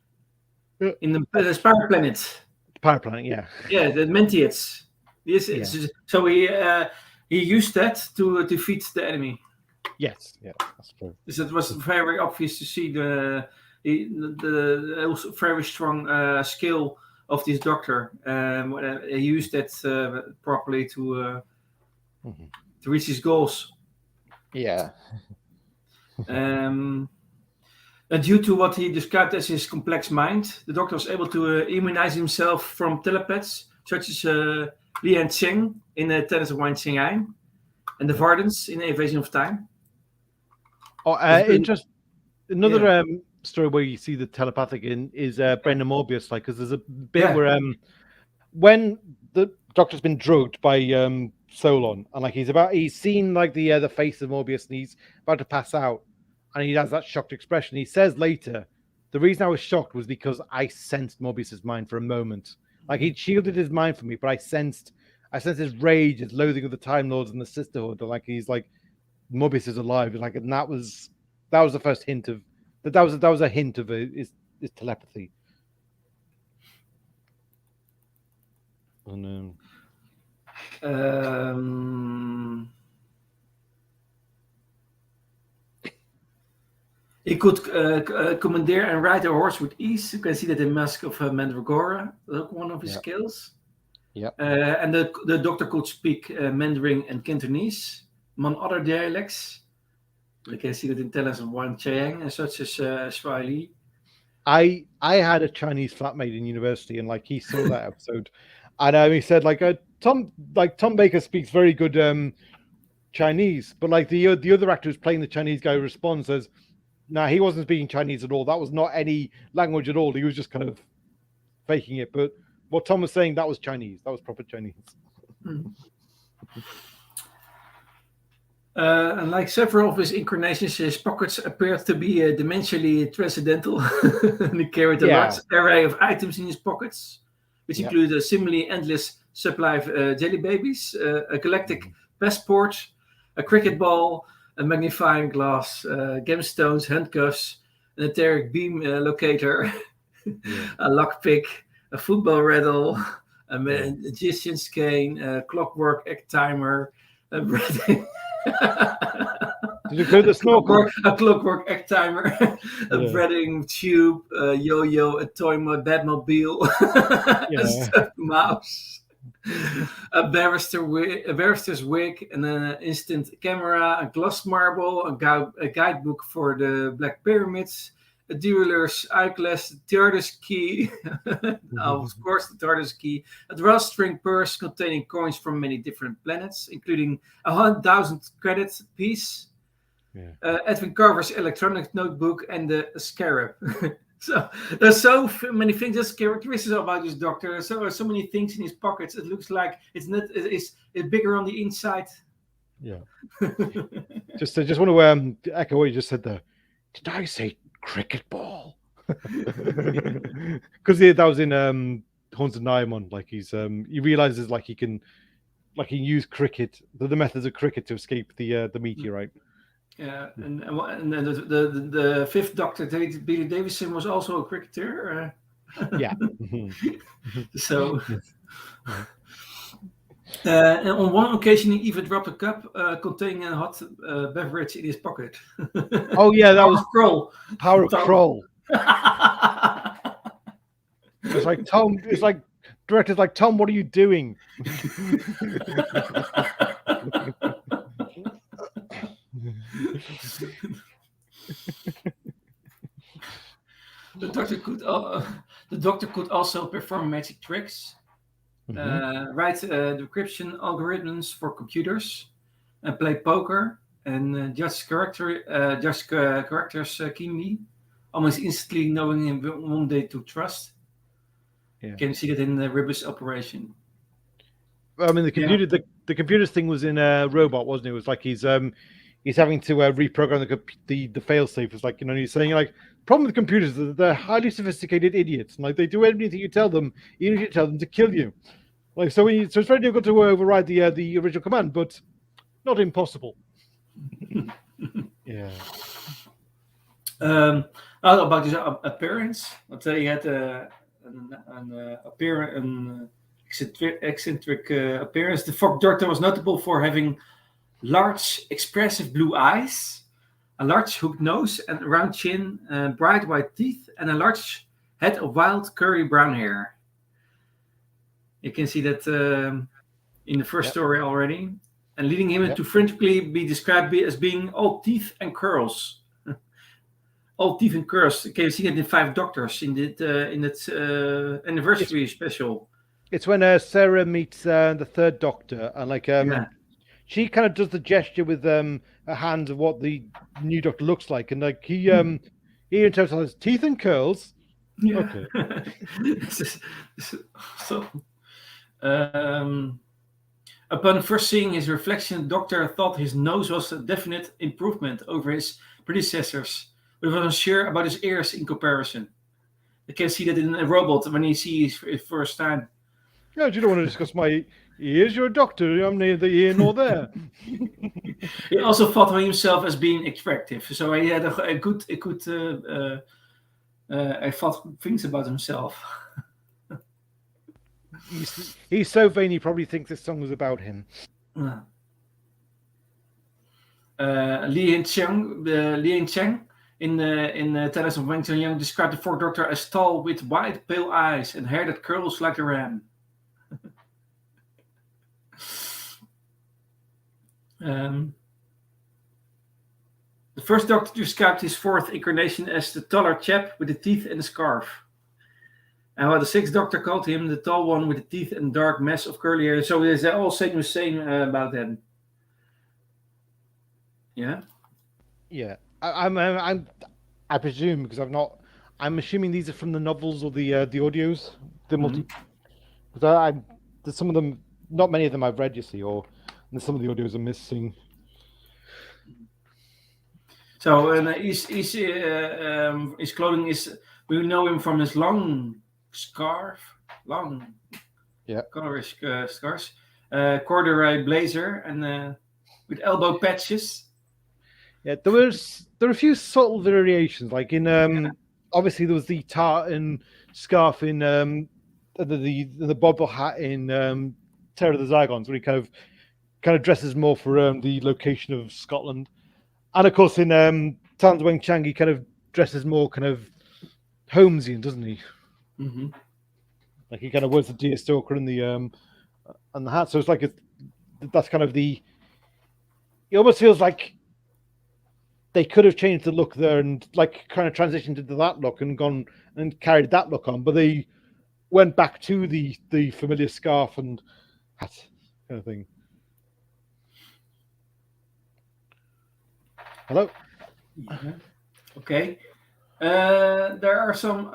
in the Spider Planet. Power Planet, yeah. Yeah, the Mentiates. Yes, so he used that to defeat the enemy. Yes, yeah, that's true. So it was very obvious to see the very strong skill of this Doctor. He used that properly to reach his goals. Yeah. The Due to what he described as his complex mind, the Doctor was able to immunize himself from telepaths such as Lian Cheng in the Tennis of Wine Xingyang and the Vardens in Invasion of Time. Oh, another story where you see the telepathic in is Brendan Morbius, like, because there's a bit where when the Doctor's been drugged by Solon, and like he's seen like the face of Morbius, and he's about to pass out, and he has that shocked expression. He says later, the reason I was shocked was because I sensed Morbius's mind for a moment. Like he'd shielded his mind from me, but I sensed his rage, his loathing of the Time Lords and the Sisterhood. And like he's like, Morbius is alive. Like, and that was the first hint of that. That was a hint of his telepathy. And he could commandeer and ride a horse with ease. You can see that in Mask of Mandragora. Look, one of his skills. Yeah. And the Doctor could speak Mandarin and Cantonese, among other dialects. You can see that in Tennis of Wine Chang, such as Swahili. I had a Chinese flatmate in university, and like he saw that episode, and he said like Tom Baker speaks very good Chinese, but like the other actor who's playing the Chinese guy responds as, "Nah, he wasn't speaking Chinese at all. That was not any language at all. He was just kind of faking it." But what Tom was saying, that was Chinese. That was proper Chinese. And like several of his incarnations, his pockets appeared to be dimensionally transcendental. And he carried a large array of items in his pockets, which include a seemingly endless supply of jelly babies, a galactic passport, a cricket ball, a magnifying glass, gemstones, handcuffs, an etheric beam locator, a lockpick, a football rattle, a magician's cane, a clockwork egg timer, a breathing... Did you include the snorkel? A clockwork egg timer, a breading tube, a yo-yo, a toy Batmobile, a stuffed mouse, a barrister's wig, and an instant camera, a gloss marble, a guidebook for the Black Pyramids, a jeweler's eyeglass, the TARDIS key, of course the TARDIS key, a drawstring purse containing coins from many different planets, including 1,000 credit piece, Edwin Carver's electronic notebook, and a scarab. So there's so many things that's characteristic about this Doctor. So many things in his pockets. It looks like it's bigger on the inside. Yeah. just want to echo what you just said there. Did I say cricket ball? Because that was in Horns of Nymon. Like he realizes like he can use cricket, the methods of cricket to escape the meteorite. Yeah, and the fifth Doctor, Billy Davison, was also a cricketer. Yeah. So, and on one occasion, he even dropped a cup containing a hot beverage in his pocket. Oh yeah, that was Kroll. Power of Kroll. It's like Tom. It's like director's like, Tom, what are you doing? The Doctor could also perform magic tricks, write decryption algorithms for computers, and play poker, and judge characters keenly, almost instantly knowing whom they to trust. Yeah. You can see that in the Ribus operation. I mean, the computers thing was in a robot, wasn't it? It was like he's having to reprogram the failsafe. It's like, he's saying like, problem with computers is that they're highly sophisticated idiots, and like they do anything you tell them, even if you tell them to kill you. Like so it's very difficult to override the original command, but not impossible. Yeah. About his appearance, I'll tell you, he had an eccentric appearance. The Fourth Doctor was notable for having large, expressive blue eyes, a large hooked nose and round chin, bright white teeth, and a large head of wild, curly brown hair. You can see that in the first story already, and leading him to frantically be described as being all teeth and curls. all teeth and curse. Can you see it in Five Doctors in that anniversary special? It's when Sarah meets the third Doctor, and Yeah. she kind of does the gesture with her hands of what the new Doctor looks like, and like he interprets teeth and curls. Yeah. Okay. So, um, upon first seeing his reflection, the Doctor thought his nose was a definite improvement over his predecessors, but was unsure about his ears in comparison. You can see that in a robot when he sees it first time. Yeah, you don't want to discuss my ears. You're a doctor. I'm neither here nor there. He also thought of himself as being attractive, so he had a good I thought things about himself. He's so vain. He probably thinks this song was about him. Li Cheng in Tales of Wang Yang described the Fourth Doctor as tall with wide, pale eyes and hair that curls like a ram. The first Doctor described his fourth incarnation as the taller chap with the teeth and the scarf. And while the Sixth Doctor called him the tall one with the teeth and dark mess of curly hair. So they're all saying the same about him. Yeah. Yeah, I presume because I'm assuming these are from the novels or the audios, the multi. Because there's some of them, not many of them I've read. You see, or some of the audios are missing. So his clothing is, we know him from his long scarf, colorish scarves, corduroy blazer, and with elbow patches. Yeah, there were a few subtle variations, like in obviously there was the tartan scarf in the bobble hat in Terror of the Zygons, where he kind of dresses more for the location of Scotland. And of course, in Tales of Weng Chang, he kind of dresses more kind of Holmesian, doesn't he? Mm-hmm. Like he kind of wears the deerstalker and the hat. So it's like that's kind of the. It almost feels like they could have changed the look there and like kind of transitioned into that look and gone and carried that look on, but they went back to the familiar scarf and hat kind of thing. Hello? Yeah. Okay. There are some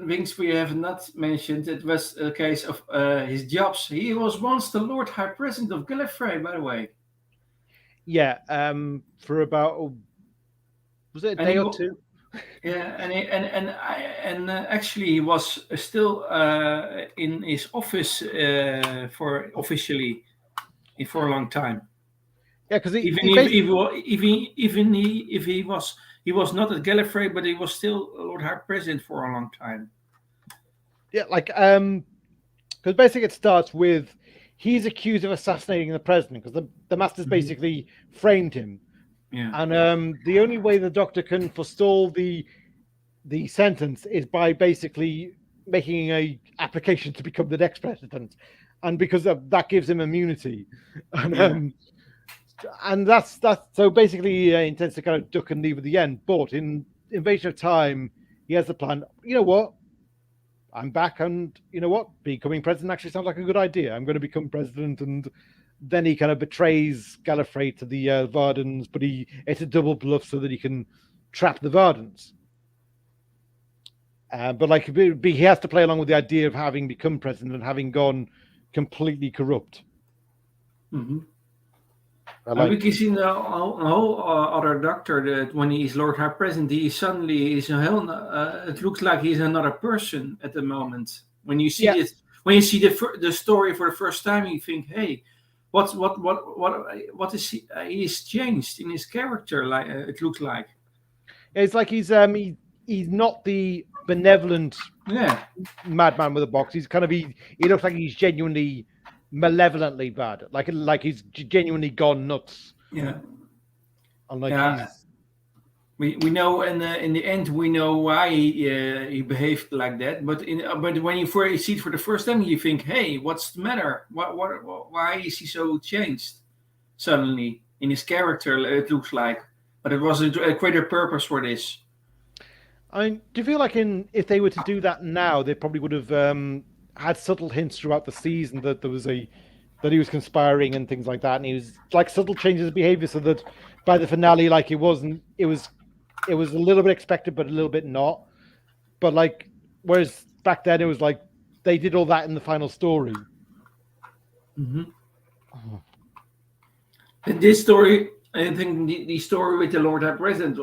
things we have not mentioned. It was a case of his jobs. He was once the Lord High President of Gallifrey, by the way. Yeah, for about was it a day or two? Yeah, and actually he was still in his office for officially for a long time. Yeah, because if he was not at Gallifrey, but he was still Lord High President for a long time. Yeah, like because basically it starts with he's accused of assassinating the president because the Masters basically framed him. Yeah. And the only way the Doctor can forestall the sentence is by basically making a application to become the next president, and because that gives him immunity, and that's so basically he intends to kind of duck and leave at the end. But in Invasion of Time, he has the plan. You know what? I'm back, and you know what? Becoming president actually sounds like a good idea. I'm going to become president, and then he kind of betrays Gallifrey to the Vardens, but it's a double bluff so that he can trap the Vardens. But like he has to play along with the idea of having become president and having gone completely corrupt. Mm-hmm. We can see the whole other Doctor that when he is Lord High President, he suddenly is it looks like he's another person at the moment. When you see it, when you see the story for the first time, you think, hey, what is he? He's changed in his character. Like it looks like. It's like he's not the benevolent madman with a box. He's kind of he looks like he's genuinely malevolently bad, like he's genuinely gone nuts. Yeah, and like we know, and in the end we know why he behaved like that. But when you see it for the first time, you think, hey, what's the matter? Why is he so changed suddenly in his character? It looks like but it was a greater purpose for this. I mean, do you feel like if they were to do that now, they probably would have had subtle hints throughout the season that that he was conspiring and things like that, and he was like subtle changes of behavior, so that by the finale, like it was a little bit expected, but a little bit not. But like, whereas back then it was like they did all that in the final story. Mm-hmm. And this story, I think the story with the Lord High President,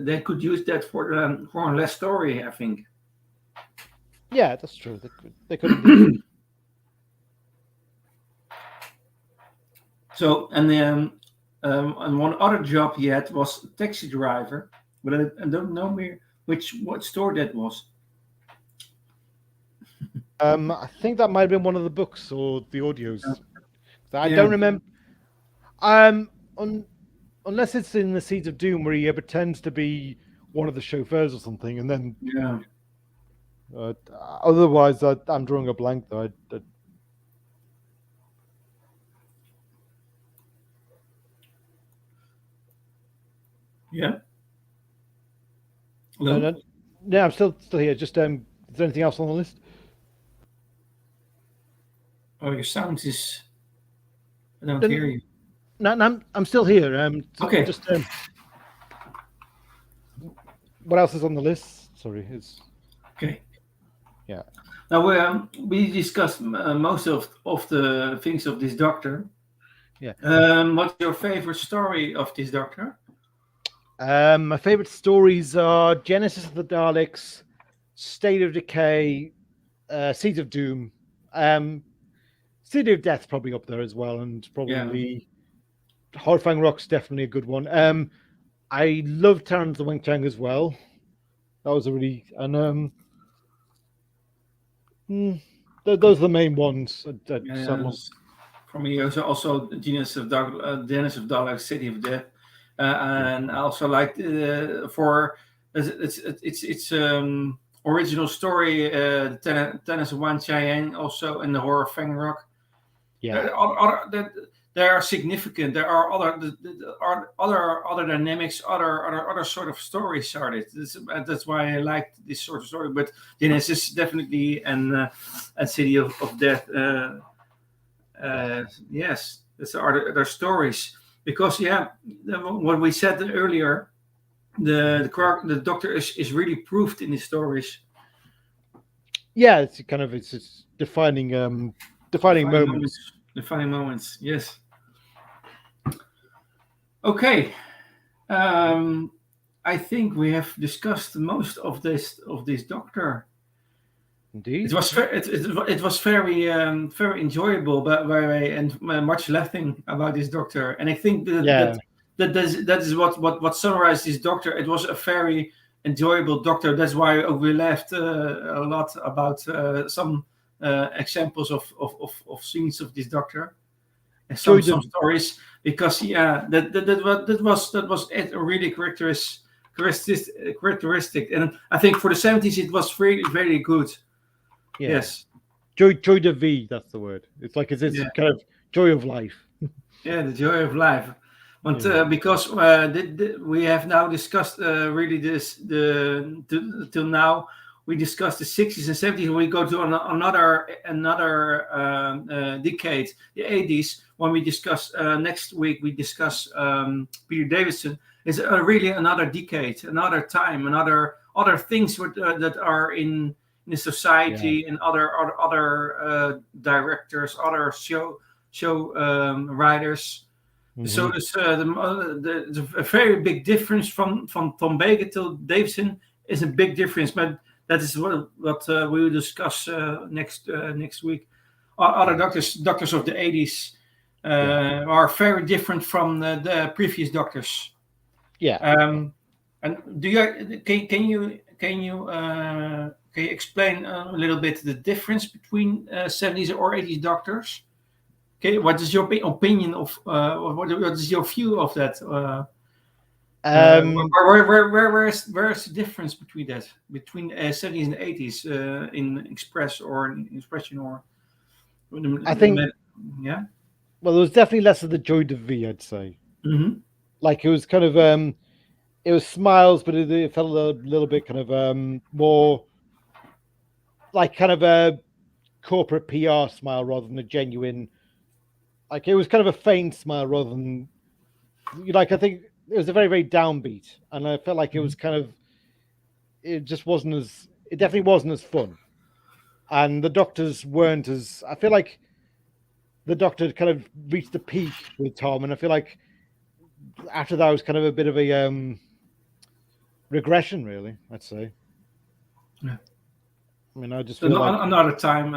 they could use that for a less story, I think. Yeah, that's true. They could indeed. So, and one other job he had was taxi driver, but I don't know what store that was. I think that might have been one of the books or the audios. I Yeah. don't remember. Unless it's in the Seeds of Doom where he pretends to be one of the chauffeurs or something, and then Yeah. Otherwise, I'm drawing a blank though. Yeah. Hello? Yeah, I'm still here. Just is there anything else on the list? Oh, your sound is. I don't hear you. No, I'm still here. Okay. Just what else is on the list? Sorry, it's okay. Yeah. Now we discussed most of the things of this Doctor. Yeah. What's your favorite story of this Doctor? My favorite stories are Genesis of the Daleks, State of Decay, Seeds of Doom, City of Death's probably up there as well, and probably Horrifying Rock's definitely a good one. I love Terrans the Wing Chang as well. That was a really those are the main ones. For me, also Genesis of Daleks, City of Death, and I also like for its original story, Tennis of Wan Chayang, also in the Horror of Fang Rock. Yeah, they are significant. There are other dynamics, other sort of stories started. That's why I like this sort of story. But Genesis definitely and City of Death. Yes, these are their stories. Because what we said earlier, the Doctor is really proved in his stories. Yeah, it's defining moments. Defining moments, yes. Okay. I think we have discussed most of this Doctor. Indeed, it was very enjoyable, and much laughing about this Doctor. And I think that is what summarized this Doctor. It was a very enjoyable Doctor. That's why we laughed a lot about some examples of scenes of this Doctor. And some stories, because that was a really characteristic, and I think for the 70s it was really very good. Yeah. Yes, joy de vie. That's the word. It's like it's kind of joy of life. Yeah, the joy of life. But because we have now discussed really till now. We discussed the 60s and 70s. We go to another decade, the 80s. When we discuss next week, we discuss Peter Davison. It's really another decade, another time, other things that are in the society, and other directors, other show writers. Mm-hmm. So there's a very big difference from Tom Baker till Davison is a big difference, but that is what we will discuss next week. Other doctors of the 80s are very different from the previous doctors. Yeah. And can you explain a little bit the difference between 70s or 80s doctors? Okay, what is your opinion of what is your view of that? Where is the difference between 70s and 80s in express or in expression or? I think yeah. Well, there was definitely less of the joy de vie, I'd say. Mm-hmm. Like it was kind of it was smiles, but it felt a little bit kind of more like kind of a corporate PR smile rather than a genuine. Like it was kind of a feigned smile rather than like I think it was a very downbeat, and I felt like it was kind of it just wasn't as it definitely wasn't as fun, and the doctors weren't as I feel like the doctor kind of reached the peak with Tom, and I feel like after that was kind of a bit of a regression, really. I'd say. Yeah. I mean, I just feel like another time.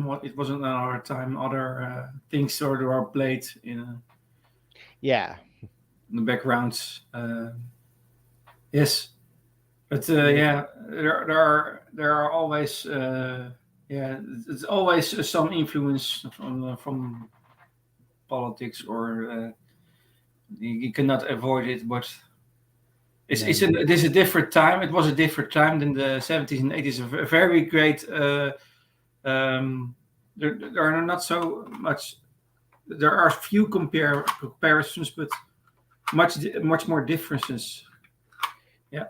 What it wasn't another time. Other things are played in the backgrounds. Yes, but yeah, there are always it's always some influence from politics, or you cannot avoid it. But it is a different time. It was a different time than the 70s and 80s. A very great. There are not so much. There are few comparisons, but much more differences. Yeah,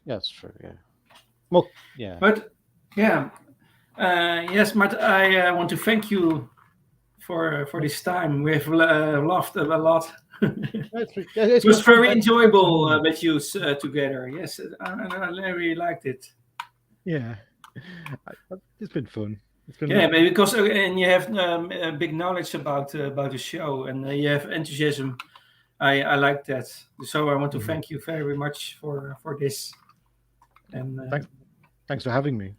that's true. Yeah. Well, yeah. But yeah, yes, Matt, I want to thank you for this time. We've laughed a lot. It was very enjoyable with you together. Yes, I really liked it. Yeah, it's been fun. Maybe because and you have big knowledge about the show, and you have enthusiasm. I like that. So I want to thank you very much for this. And thanks for having me.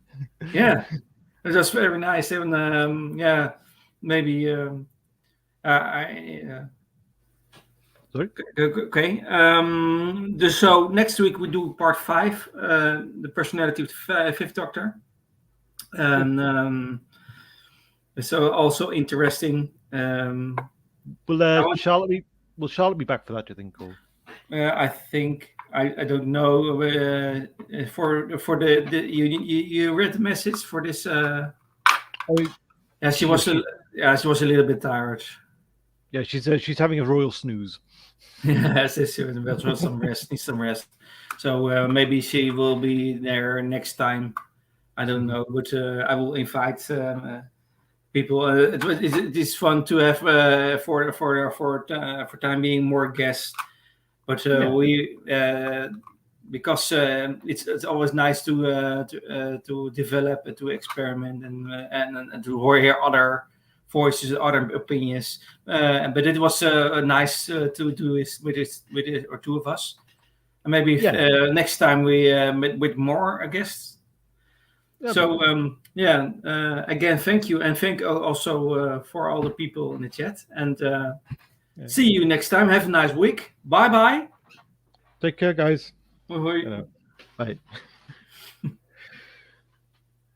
Yeah, it was very nice. And yeah, maybe Sorry? Okay. So next week we do part 5, the personality of the Fifth Doctor, and so also interesting. Will Charlotte be back for that? Do you think? Or? I think I don't know. For the you read the message for this. Yeah, she was a little bit tired. Yeah, she's having a royal snooze. Yes, needs some rest. So maybe she will be there next time. I don't know, but I will invite people. It is fun to have for time being more guests, but we because it's always nice to develop and to experiment and to hear other voices, other opinions. But it was nice to do this with it or two of us. And maybe next time we with more guests. So again, thank you, and thank also for all the people in the chat. And see you next time. Have a nice week. Bye. Take care, guys. Bye. Bye.